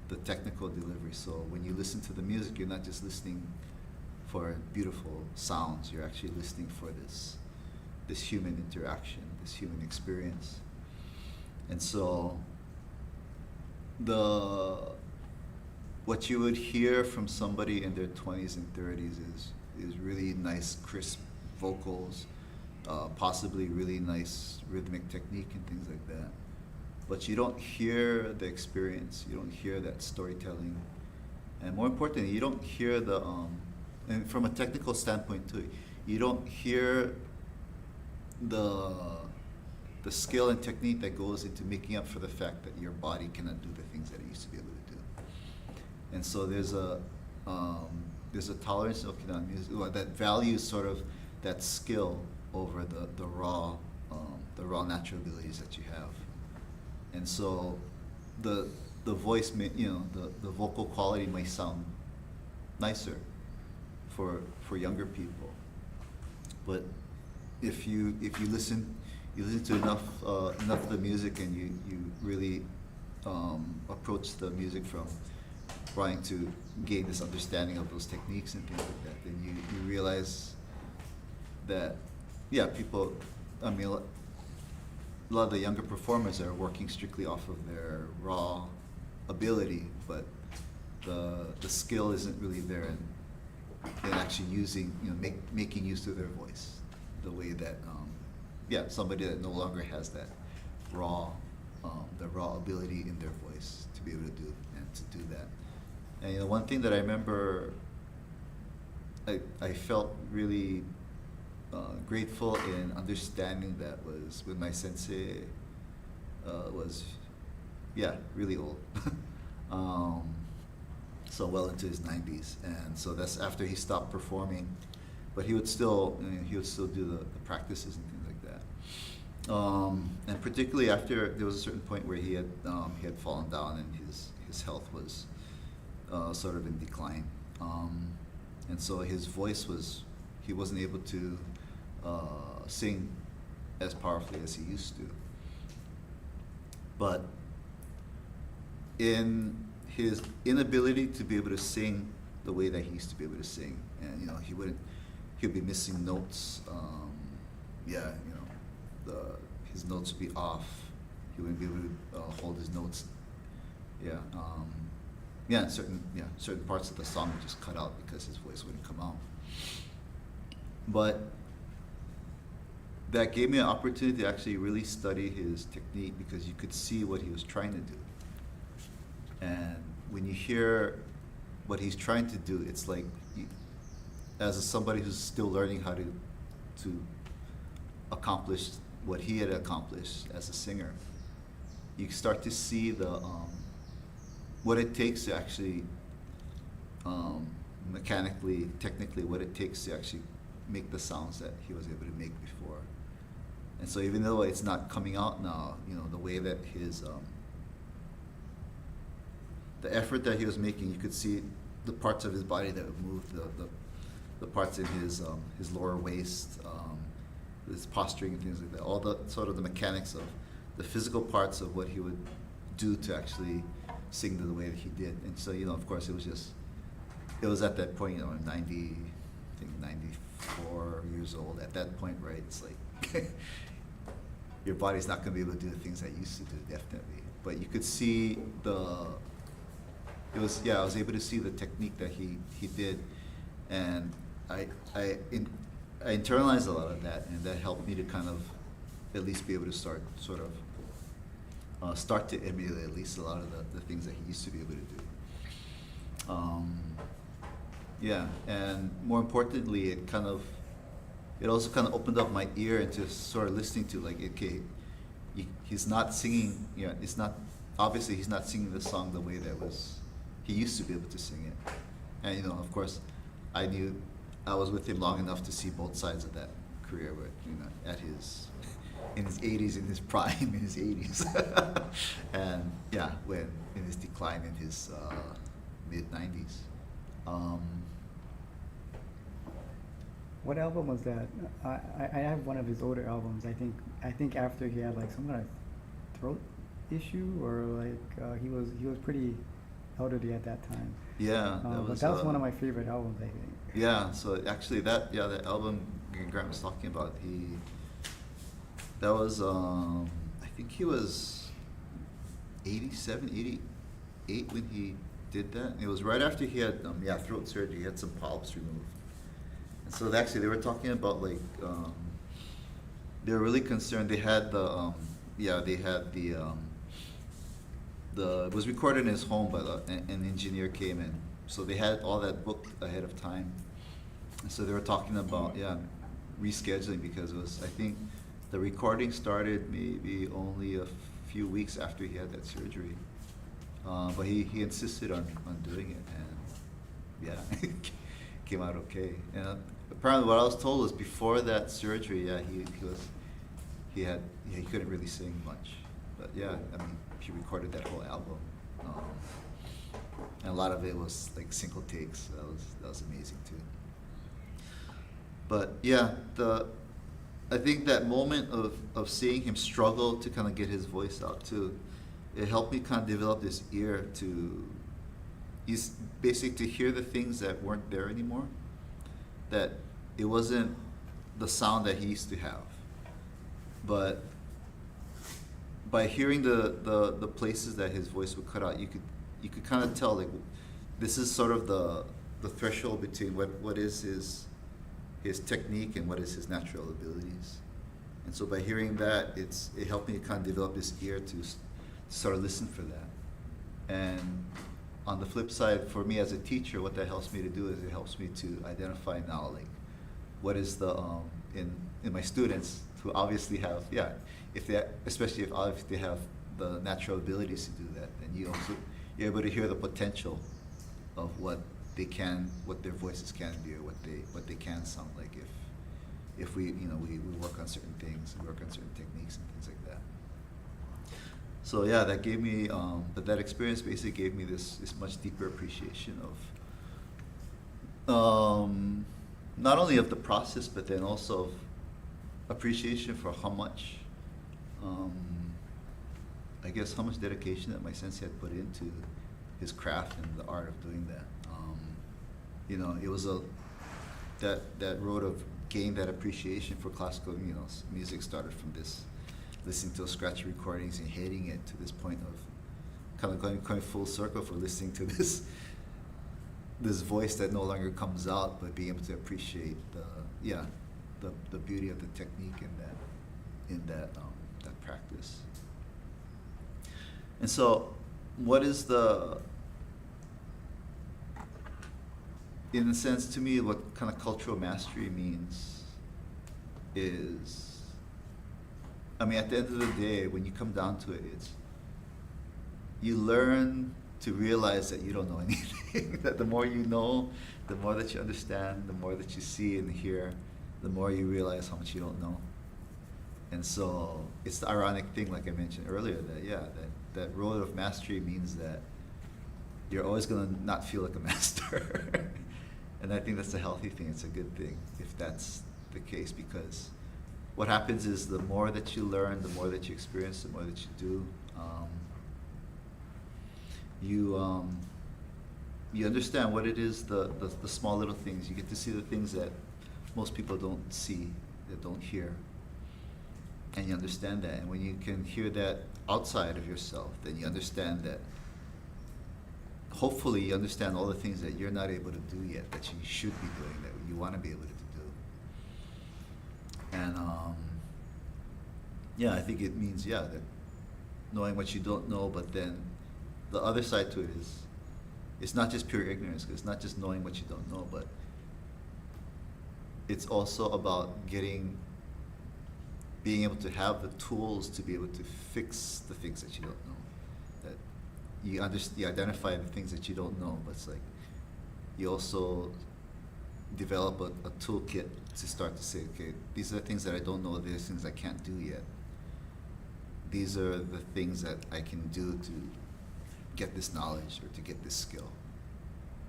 the technical delivery. So when you listen to the music, you're not just listening for beautiful sounds, you're actually listening for this human interaction, this human experience. And so the what you would hear from somebody in their 20s and 30s is really nice, crisp vocals, possibly really nice rhythmic technique and things like that. But you don't hear the experience. You don't hear that storytelling, and more importantly, you don't hear the and from a technical standpoint too, you don't hear the the skill and technique that goes into making up for the fact that your body cannot do the things that it used to be able to do. And so there's a tolerance of Okinawan music that values sort of that skill over the raw natural abilities that you have. And so the voice may, the vocal quality may sound nicer for younger people, but if you listen to enough of the music, and you really approach the music from trying to gain this understanding of those techniques and things like that, then you realize that, yeah, people, I mean, a lot of the younger performers are working strictly off of their raw ability, but the skill isn't really there in actually using, making use of their voice the way that, somebody that no longer has that raw, the raw ability in their voice to be able to do that. And one thing that I remember, I felt really grateful in understanding that was when my sensei was, really old. So well into his 90s, and so that's after he stopped performing, but he would still do the practices and things like that. And particularly after there was a certain point where he had fallen down and his health was sort of in decline, and so his voice he wasn't able to sing as powerfully as he used to. But in his inability to be able to sing the way that he used to be able to sing, and he'd be missing notes. His notes would be off. He wouldn't be able to hold his notes. Certain parts of the song would just cut out because his voice wouldn't come out. But that gave me an opportunity to actually really study his technique, because you could see what he was trying to do. And when you hear what he's trying to do, it's like, as somebody who's still learning how to accomplish what he had accomplished as a singer, you start to see what it takes to actually mechanically, technically, what it takes to actually make the sounds that he was able to make before. And so even though it's not coming out now, the way that the effort that he was making, you could see the parts of his body that would move, the parts in his lower waist, his posturing and things like that, all the sort of the mechanics of the physical parts of what he would do to actually sing the way that he did. And so, of course, it was at that point, 94 years old. At that point, right, it's like your body's not going to be able to do the things that it used to do, definitely. But you could see I was able to see the technique that he did, and I internalized a lot of that, and that helped me to kind of at least be able to start to emulate at least a lot of the things that he used to be able to do. And more importantly, it also kind of opened up my ear into sort of listening to, like, okay, he's not singing, it's not, obviously he's not singing the song the way that he used to be able to sing it. And of course, I knew I was with him long enough to see both sides of that career, where in his 80s, in his prime, in his 80s, and when in his decline in his mid 90s. What album was that? I have one of his older albums. I think after he had like some kind of throat issue, or like he was pretty elderly at that time. But that was one of my favorite albums, I think. Yeah. So actually, that album Grant was talking about, that was I think he was 87, 8 when he did that. It was right after he had throat surgery. He had some polyps removed. And so actually they were talking about like they were really concerned. They had it was recorded in his home, but an engineer came in, so they had all that booked ahead of time. And so they were talking about rescheduling, because it was, I think the recording started maybe only a few weeks after he had that surgery, but he insisted on doing it, and it came out okay. And apparently what I was told was before that surgery, he couldn't really sing much, but I mean, he recorded that whole album, and a lot of it was like single takes. So that was amazing too. But I think that moment of seeing him struggle to kind of get his voice out too, it helped me kind of develop this ear to basically to hear the things that weren't there anymore. That it wasn't the sound that he used to have, but by hearing the places that his voice would cut out, you could kind of tell, like, this is sort of the threshold between what is his technique and what is his natural abilities. And so by hearing that, it helped me kind of develop this ear to sort of listen for that. And on the flip side, for me as a teacher, what that helps me to do is it helps me to identify now, like, what is the in my students who obviously have especially if they have the natural abilities to do that, then you're able to hear the potential of what their voices can be, or what they can sound like if we work on certain things, we work on certain techniques and things like that. So that gave me but that experience basically gave me this much deeper appreciation of not only of the process, but then also of appreciation for how much how much dedication that my sensei had put into his craft and the art of doing that. It was that road of gaining that appreciation for classical music started from this, listening to scratchy recordings and hating it, to this point of kind of going full circle for listening to this voice that no longer comes out, but being able to appreciate the beauty of the technique in that practice. And so, what is in a sense, to me, what kind of cultural mastery means is, I mean, at the end of the day, when you come down to it, you learn to realize that you don't know anything. That the more you know, the more that you understand, the more that you see and hear, the more you realize how much you don't know. And so it's the ironic thing, like I mentioned earlier, that road of mastery means that you're always going to not feel like a master. And I think that's a healthy thing. It's a good thing if that's the case, because what happens is the more that you learn, the more that you experience, the more that you do, you understand what it is, the small little things. You get to see the things that most people don't see, that don't hear. And you understand that. And when you can hear that outside of yourself, then you understand that, hopefully you understand all the things that you're not able to do yet, that you should be doing, that you want to be able to do. And I think it means, that knowing what you don't know, but then the other side to it is, it's not just pure ignorance, because it's not just knowing what you don't know, but it's also about being able to have the tools to be able to fix the things that you don't know. That you identify the things that you don't know, but it's like you also develop a toolkit to start to say, okay, these are the things that I don't know, these are things I can't do yet. These are the things that I can do to get this knowledge or to get this skill.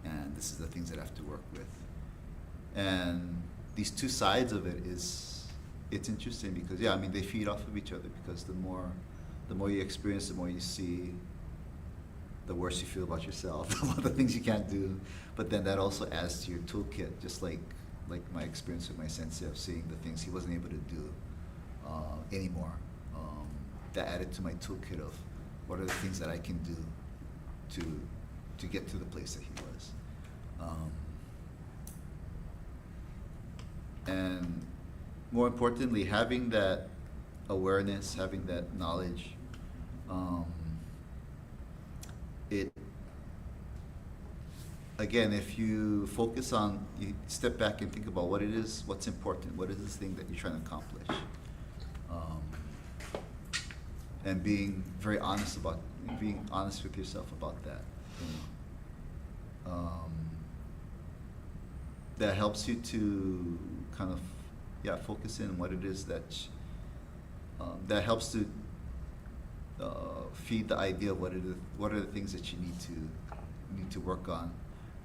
And this is the things that I have to work with. And these two sides of it it's interesting because, they feed off of each other, because the more you experience, the more you see, the worse you feel about yourself, the things you can't do. But then that also adds to your toolkit, just like my experience with my sensei of seeing the things he wasn't able to do anymore. That added to my toolkit of what are the things that I can do to get to the place that he was. And more importantly, having that awareness, having that knowledge, it again, if you focus on, you step back and think about what it is, what's important, what is this thing that you're trying to accomplish, and being very honest about, being honest with yourself about that. You know. That helps you to kind of, yeah, focus in what it is that that helps to feed the idea of what are the things that you need to work on,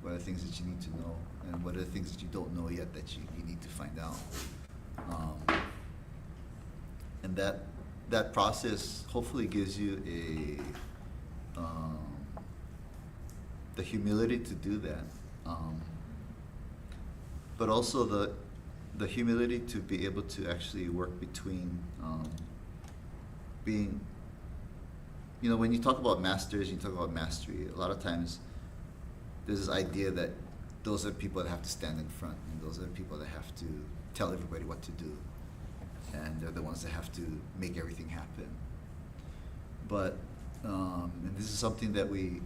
what are the things that you need to know, and what are the things that you don't know yet that you need to find out. And that process hopefully gives you the humility to do that, but also the humility to be able to actually work between being, you know, when you talk about masters, you talk about mastery, a lot of times there's this idea that those are people that have to stand in front, and those are the people that have to tell everybody what to do, and they're the ones that have to make everything happen. But and this is something that we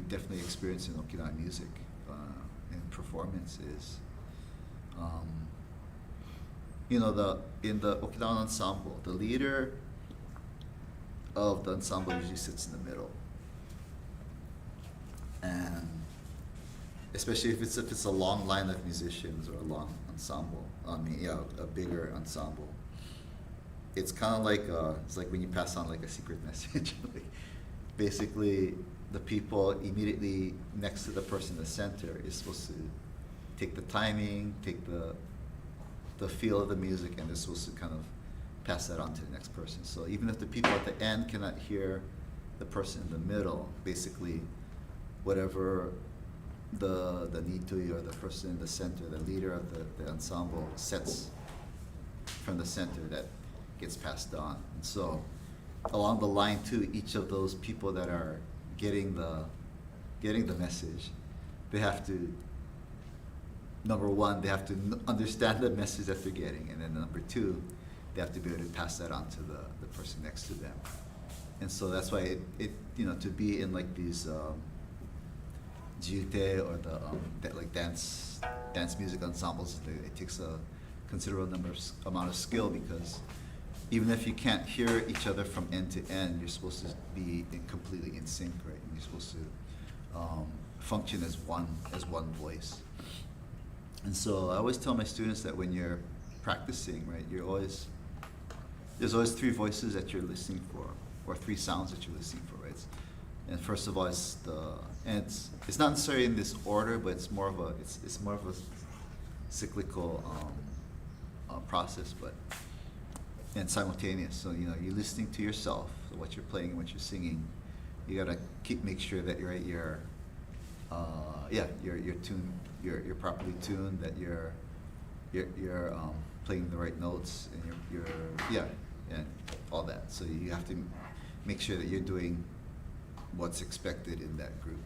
definitely experience in Okinawan music and performance is, you know, in the Okinawan ensemble, the leader of the ensemble usually sits in the middle, and especially if it's a long line of musicians or a long ensemble, a bigger ensemble, it's kind of like it's like when you pass on like a secret message. Like, basically, the people immediately next to the person in the center is supposed to take the timing, take the feel of the music, and they're supposed to kind of pass that on to the next person. So even if the people at the end cannot hear the person in the middle, basically whatever the nitui or the person in the center, the leader of the ensemble sets from the center, that gets passed on. And so along the line too, each of those people that are getting the message, they have to, number one, they have to understand the message that they're getting, and then number two, they have to be able to pass that on to the person next to them. And so that's why it you know, to be in like these jiute or the like dance music ensembles, it takes a considerable amount of skill, because even if you can't hear each other from end to end, you're supposed to be completely in sync, right? And you're supposed to function as one voice. And so I always tell my students that when you're practicing, right, there's always three voices that you're listening for, or three sounds that you're listening for, right? And first of all, it's not necessarily in this order, but it's more of a cyclical process, but and simultaneous. So you know, you're listening to yourself, so what you're playing and what you're singing. You gotta make sure that you're tuned, you're properly tuned, that you're playing the right notes, and and all that. So you have to make sure that you're doing what's expected in that group.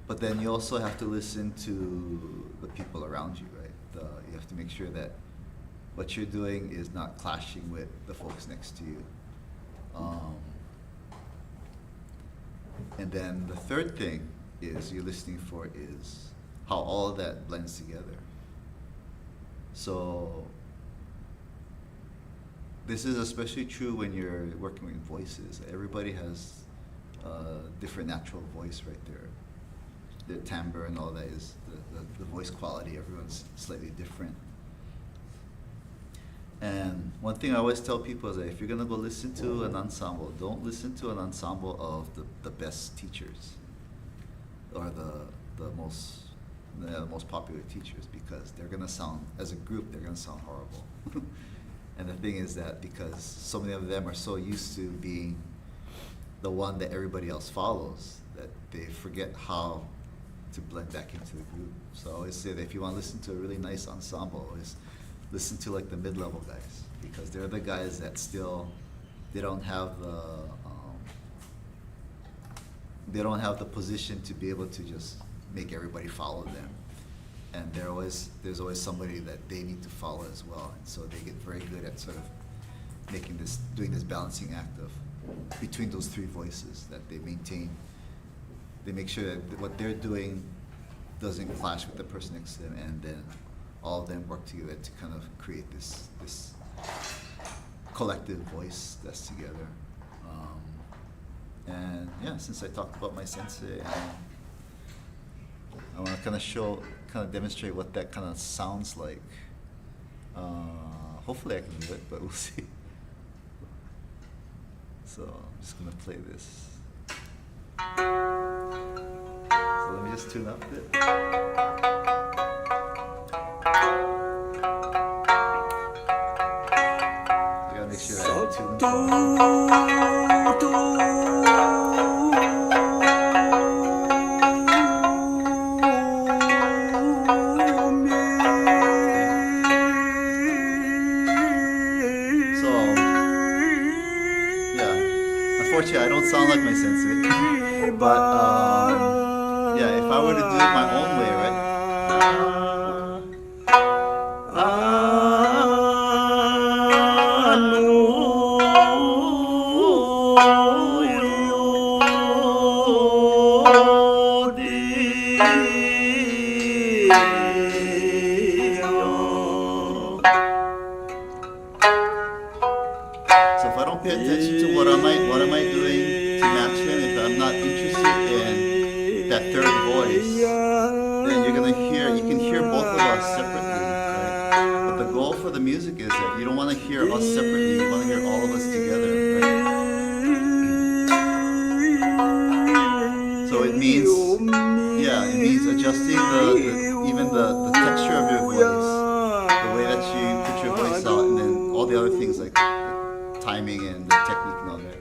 But then you also have to listen to the people around you, right? You have to make sure that what you're doing is not clashing with the folks next to you. And then the third thing is you're listening for is how all of that blends together. So this is especially true when you're working with voices. Everybody has different natural voice right there. The timbre and all that is the voice quality. Everyone's slightly different. And one thing I always tell people is that if you're gonna go listen to an ensemble, don't listen to an ensemble of the best teachers or the most popular teachers, because they're gonna sound, as a group, they're gonna sound horrible. And the thing is that because so many of them are so used to being the one that everybody else follows, that they forget how to blend back into the group. So I always say that if you want to listen to a really nice ensemble, always listen to like the mid-level guys, because they're the guys that still, they don't have they don't have the position to be able to just make everybody follow them. And there's always somebody that they need to follow as well. And so they get very good at sort of doing this balancing act of between those three voices that they maintain. They make sure that what they're doing doesn't clash with the person next to them, and then all of them work together to kind of create this collective voice that's together. And yeah, since I talked about my sensei, I want to kind of demonstrate what that kind of sounds like. Hopefully I can do it, but we'll see. So I'm just going to play this. So let me just tune up a bit. I gotta make sure I unfortunately, I don't sound like my sensei, but yeah, if I were to do it my own way, right? So if I don't pay attention to what am I doing to match him, if I'm not interested in that third voice, then you can hear both of us separately, right? But the goal for the music is that you don't want to hear us separately, you want to hear all of us together, right? So it means adjusting even the texture of your voice, the way that you put your voice out, and then all the other things like the timing and the technique and all that.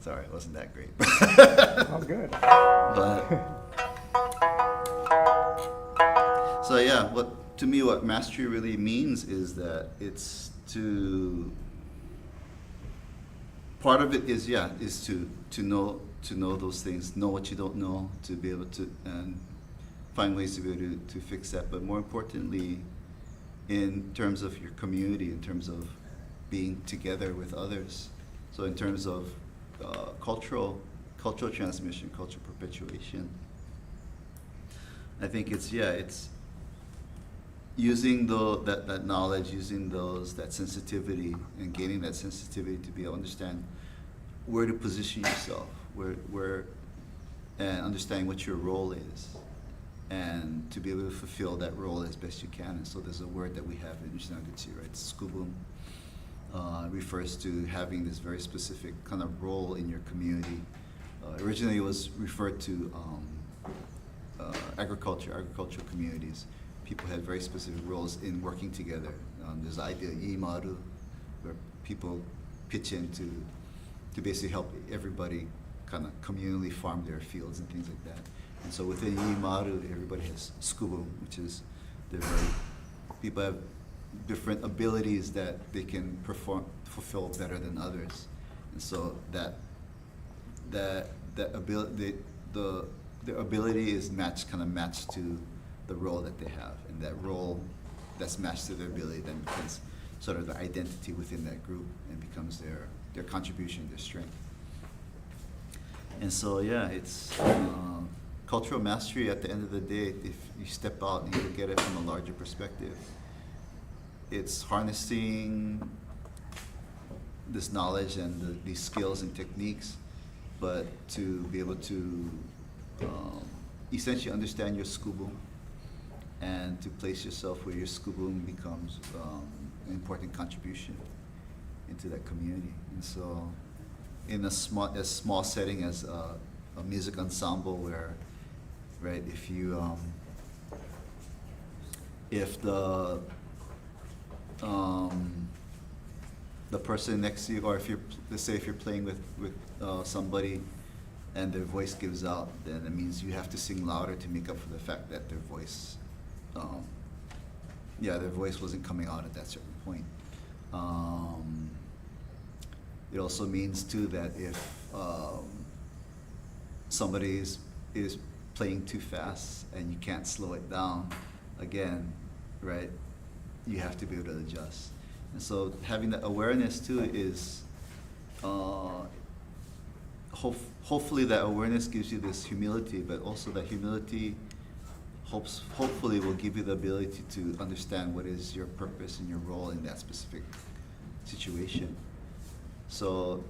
Sorry, it wasn't that great. Oh, good. But so yeah, to me what mastery really means is that it's part of it is to know those things, know what you don't know, to be able to and find ways to be able to fix that. But more importantly, in terms of your community, in terms of being together with others. So in terms of cultural transmission, cultural perpetuation, I think it's using that knowledge, using that sensitivity, and gaining that sensitivity to be able to understand where to position yourself, where and understanding what your role is, and to be able to fulfill that role as best you can. And so there's a word that we have in Mishnagutsi, right? Skubum. Refers to having this very specific kind of role in your community. Originally it was referred to agricultural communities. People had very specific roles in working together. There's the idea of imaru, where people pitch in to basically help everybody kind of communally farm their fields and things like that. And so within Yimaru, everybody has skubum, which is people have different abilities that they can fulfill better than others. And so that ability, their ability is kind of matched to the role that they have, and that role that's matched to their ability then becomes sort of the identity within that group and becomes their contribution, their strength. And so yeah, it's cultural mastery. At the end of the day, if you step out and you look at it from a larger perspective, it's harnessing this knowledge and these skills and techniques, but to be able to essentially understand your skubum and to place yourself where your skubum becomes an important contribution into that community. And so in a small setting as a music ensemble where, right, if the person next to you, or let's say if you're playing with somebody and their voice gives out, then it means you have to sing louder to make up for the fact that their voice wasn't coming out at that certain point. It also means too that if somebody is playing too fast and you can't slow it down, again, right, you have to be able to adjust. And so having that awareness too is, hopefully that awareness gives you this humility, but also that humility hopefully will give you the ability to understand what is your purpose and your role in that specific situation. So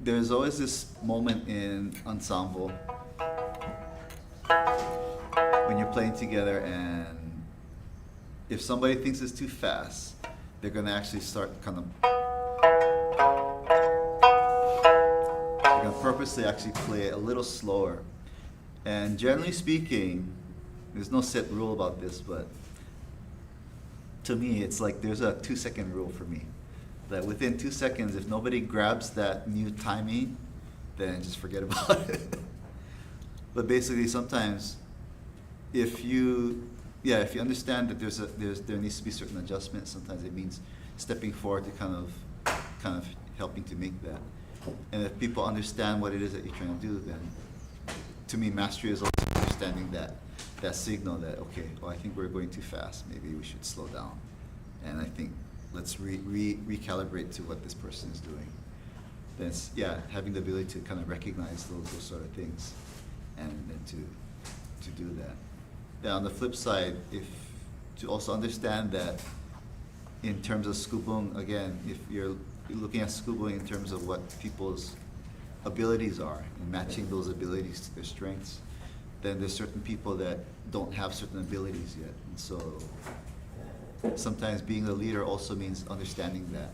there's always this moment in ensemble when you're playing together, and if somebody thinks it's too fast, they're going to actually start they're going to purposely actually play it a little slower. And generally speaking, there's no set rule about this, but to me, it's like there's a 2-second rule for me. That within 2 seconds, if nobody grabs that new timing, then just forget about it. But basically, sometimes, if you understand that there needs to be certain adjustments, sometimes it means stepping forward to kind of helping to make that. And if people understand what it is that you're trying to do, then to me, mastery is also understanding that signal that, okay, well, I think we're going too fast. Maybe we should slow down. And I think let's recalibrate to what this person is doing. That's, having the ability to kind of recognize those sort of things, and then to do that. Now, on the flip side, to also understand that in terms of skubung, again, if you're looking at skubung in terms of what people's abilities are and matching those abilities to their strengths, then there's certain people that don't have certain abilities yet. And so sometimes being a leader also means understanding that.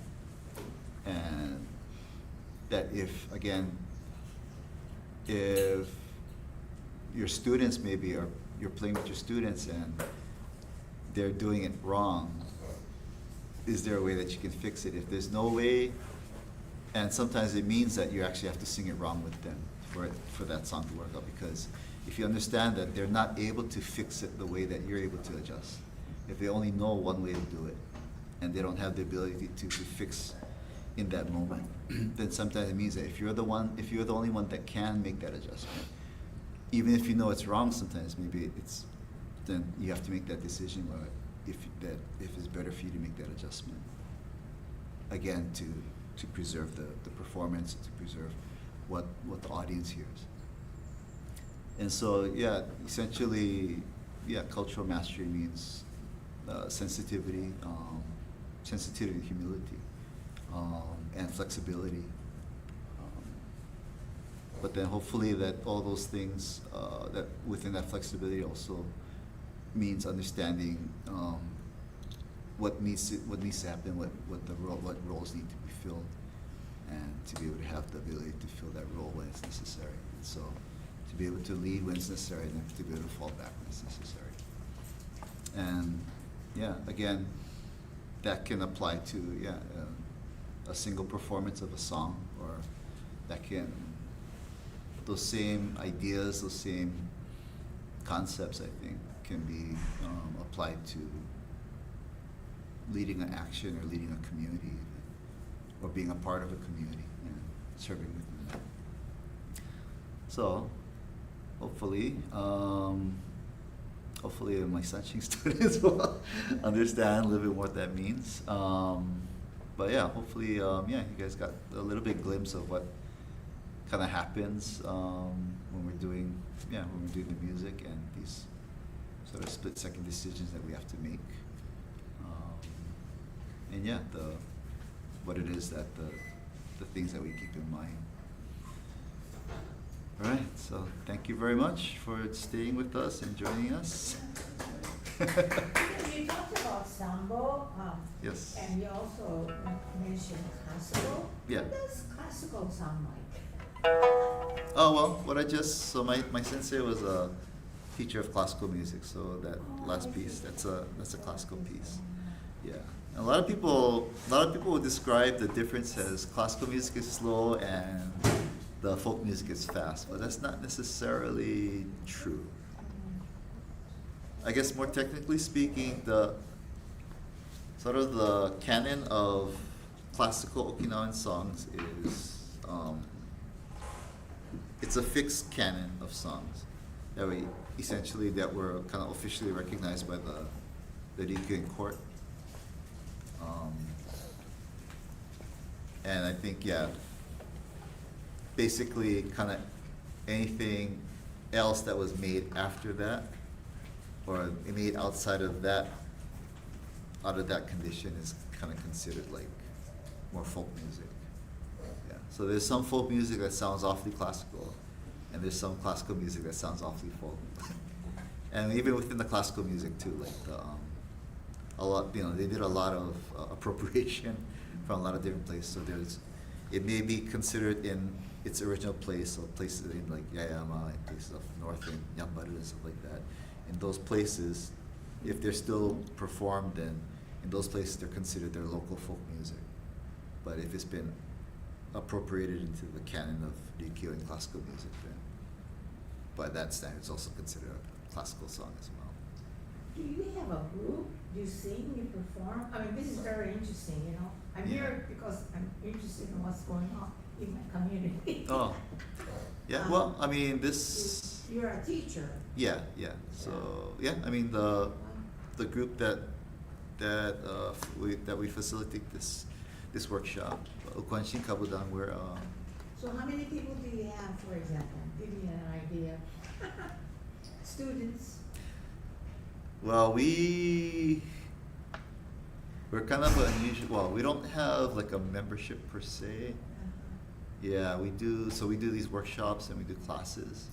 And that if your students maybe you're playing with your students and they're doing it wrong, is there a way that you can fix it? If there's no way, and sometimes it means that you actually have to sing it wrong with them for that song to work out, because if you understand that they're not able to fix it the way that you're able to adjust, if they only know one way to do it, and they don't have the ability to fix in that moment, then sometimes it means that if you're the only one that can make that adjustment, even if you know it's wrong, sometimes maybe then you have to make that decision, or if it's better for you to make that adjustment, again, to preserve the performance, to preserve what the audience hears. And so essentially, cultural mastery means sensitivity, humility, and flexibility. But then hopefully that all those things, that within that flexibility also means understanding what needs to happen, what roles need to be filled, and to be able to have the ability to fill that role when it's necessary. And so to be able to lead when it's necessary, and then to be able to fall back when it's necessary. And again, that can apply to a single performance of a song, or that can those same ideas, those same concepts, I think, can be applied to leading an action or leading a community or being a part of a community and serving within that. So, hopefully, hopefully my Sunshine students will understand a little bit what that means. But yeah, hopefully, yeah, you guys got a little bit glimpse of what kind of happens when we're doing, yeah, when we're doing the music and these sort of split-second decisions that we have to make. And yeah, what it is that the things that we keep in mind. All right, so thank you very much for staying with us and joining us. You talked about sambo, Yes. and you also mentioned classical. Yeah. What does classical sound like? Oh, well, so my sensei was a teacher of classical music, so that last piece, that's a classical piece. Yeah. A lot of people would describe the difference as classical music is slow and the folk music is fast, but that's not necessarily true. I guess more technically speaking, the sort of the canon of classical Okinawan songs is it's a fixed canon of songs that were kind of officially recognized by the Ryukyuin court. And I think, yeah, basically kind of anything else that was made after that or made outside of that, out of that condition is kind of considered like more folk music. Yeah. So there's some folk music that sounds awfully classical, and there's some classical music that sounds awfully folk. And even within the classical music too, like they did a lot of appropriation from a lot of different places. So it may be considered in its original place, or places in like Yayama and places up north in Yambaru and stuff like that. In those places, if they're still performed, then in those places they're considered their local folk music. But if it's been appropriated into the canon of Ryukyuin classical music, then by that standard it's also considered a classical song as well. Do you have a group? Do you sing, you perform? I mean, this is very interesting, you know. I'm Yeah. here because I'm interested in what's going on in my community. Oh, yeah. Well, I mean, this. You're a teacher. Yeah, yeah. So yeah, I mean the group that we facilitate this workshop, Ukwanshin Kabudan, we're So how many people do you have, for example? Give me an idea. Students. well, we're kind of unusual. Well, we don't have like a membership per se. Yeah, we do. So we do these workshops and we do classes.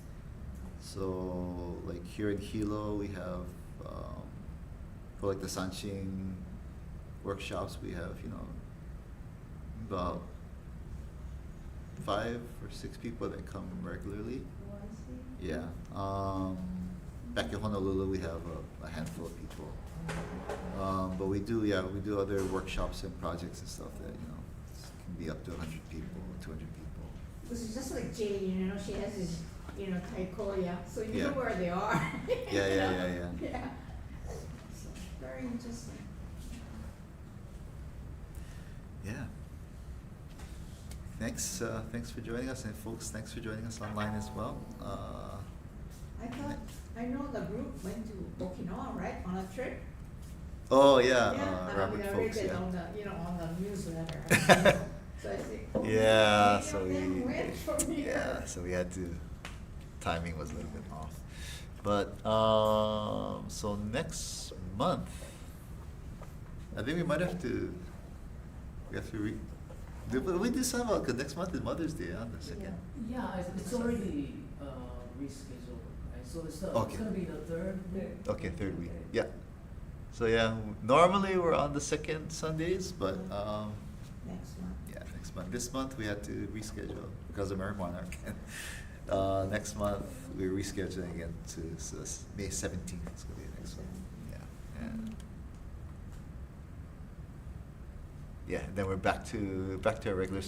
So like here in Hilo, we have for like the Sanshin workshops, we have about 5 or 6 people that come regularly. Oh, I see. Yeah. Back in Honolulu, we have a handful of people. But we do other workshops and projects and stuff that can be up to 100 people, 200 people. This is just like Jane, she has this, taikoya, so you Yeah. know where they are. Yeah. Yeah. So, very interesting. Yeah. Thanks for joining us, and folks, thanks for joining us online as well. I know the group went to Okinawa, right, on a trip? Oh yeah, I Robert read folks, it yeah. on the, on the newsletter. So I think, Yeah, so them went from here. yeah, so we had to. Timing was a little bit off, but so next month, I think we might have to. We have to we do some because next month is Mother's Day on the second. Yeah, it's already rescheduled, right? So it's Okay. gonna be the third week. Okay, third week. Yeah. So yeah, normally we're on the second Sundays, but Next month. yeah, next month. This month we had to reschedule because of marijuana. Next month we're rescheduling again to May 17th. It's gonna be the next one. Yeah. And yeah, then we're back to our regular schedule.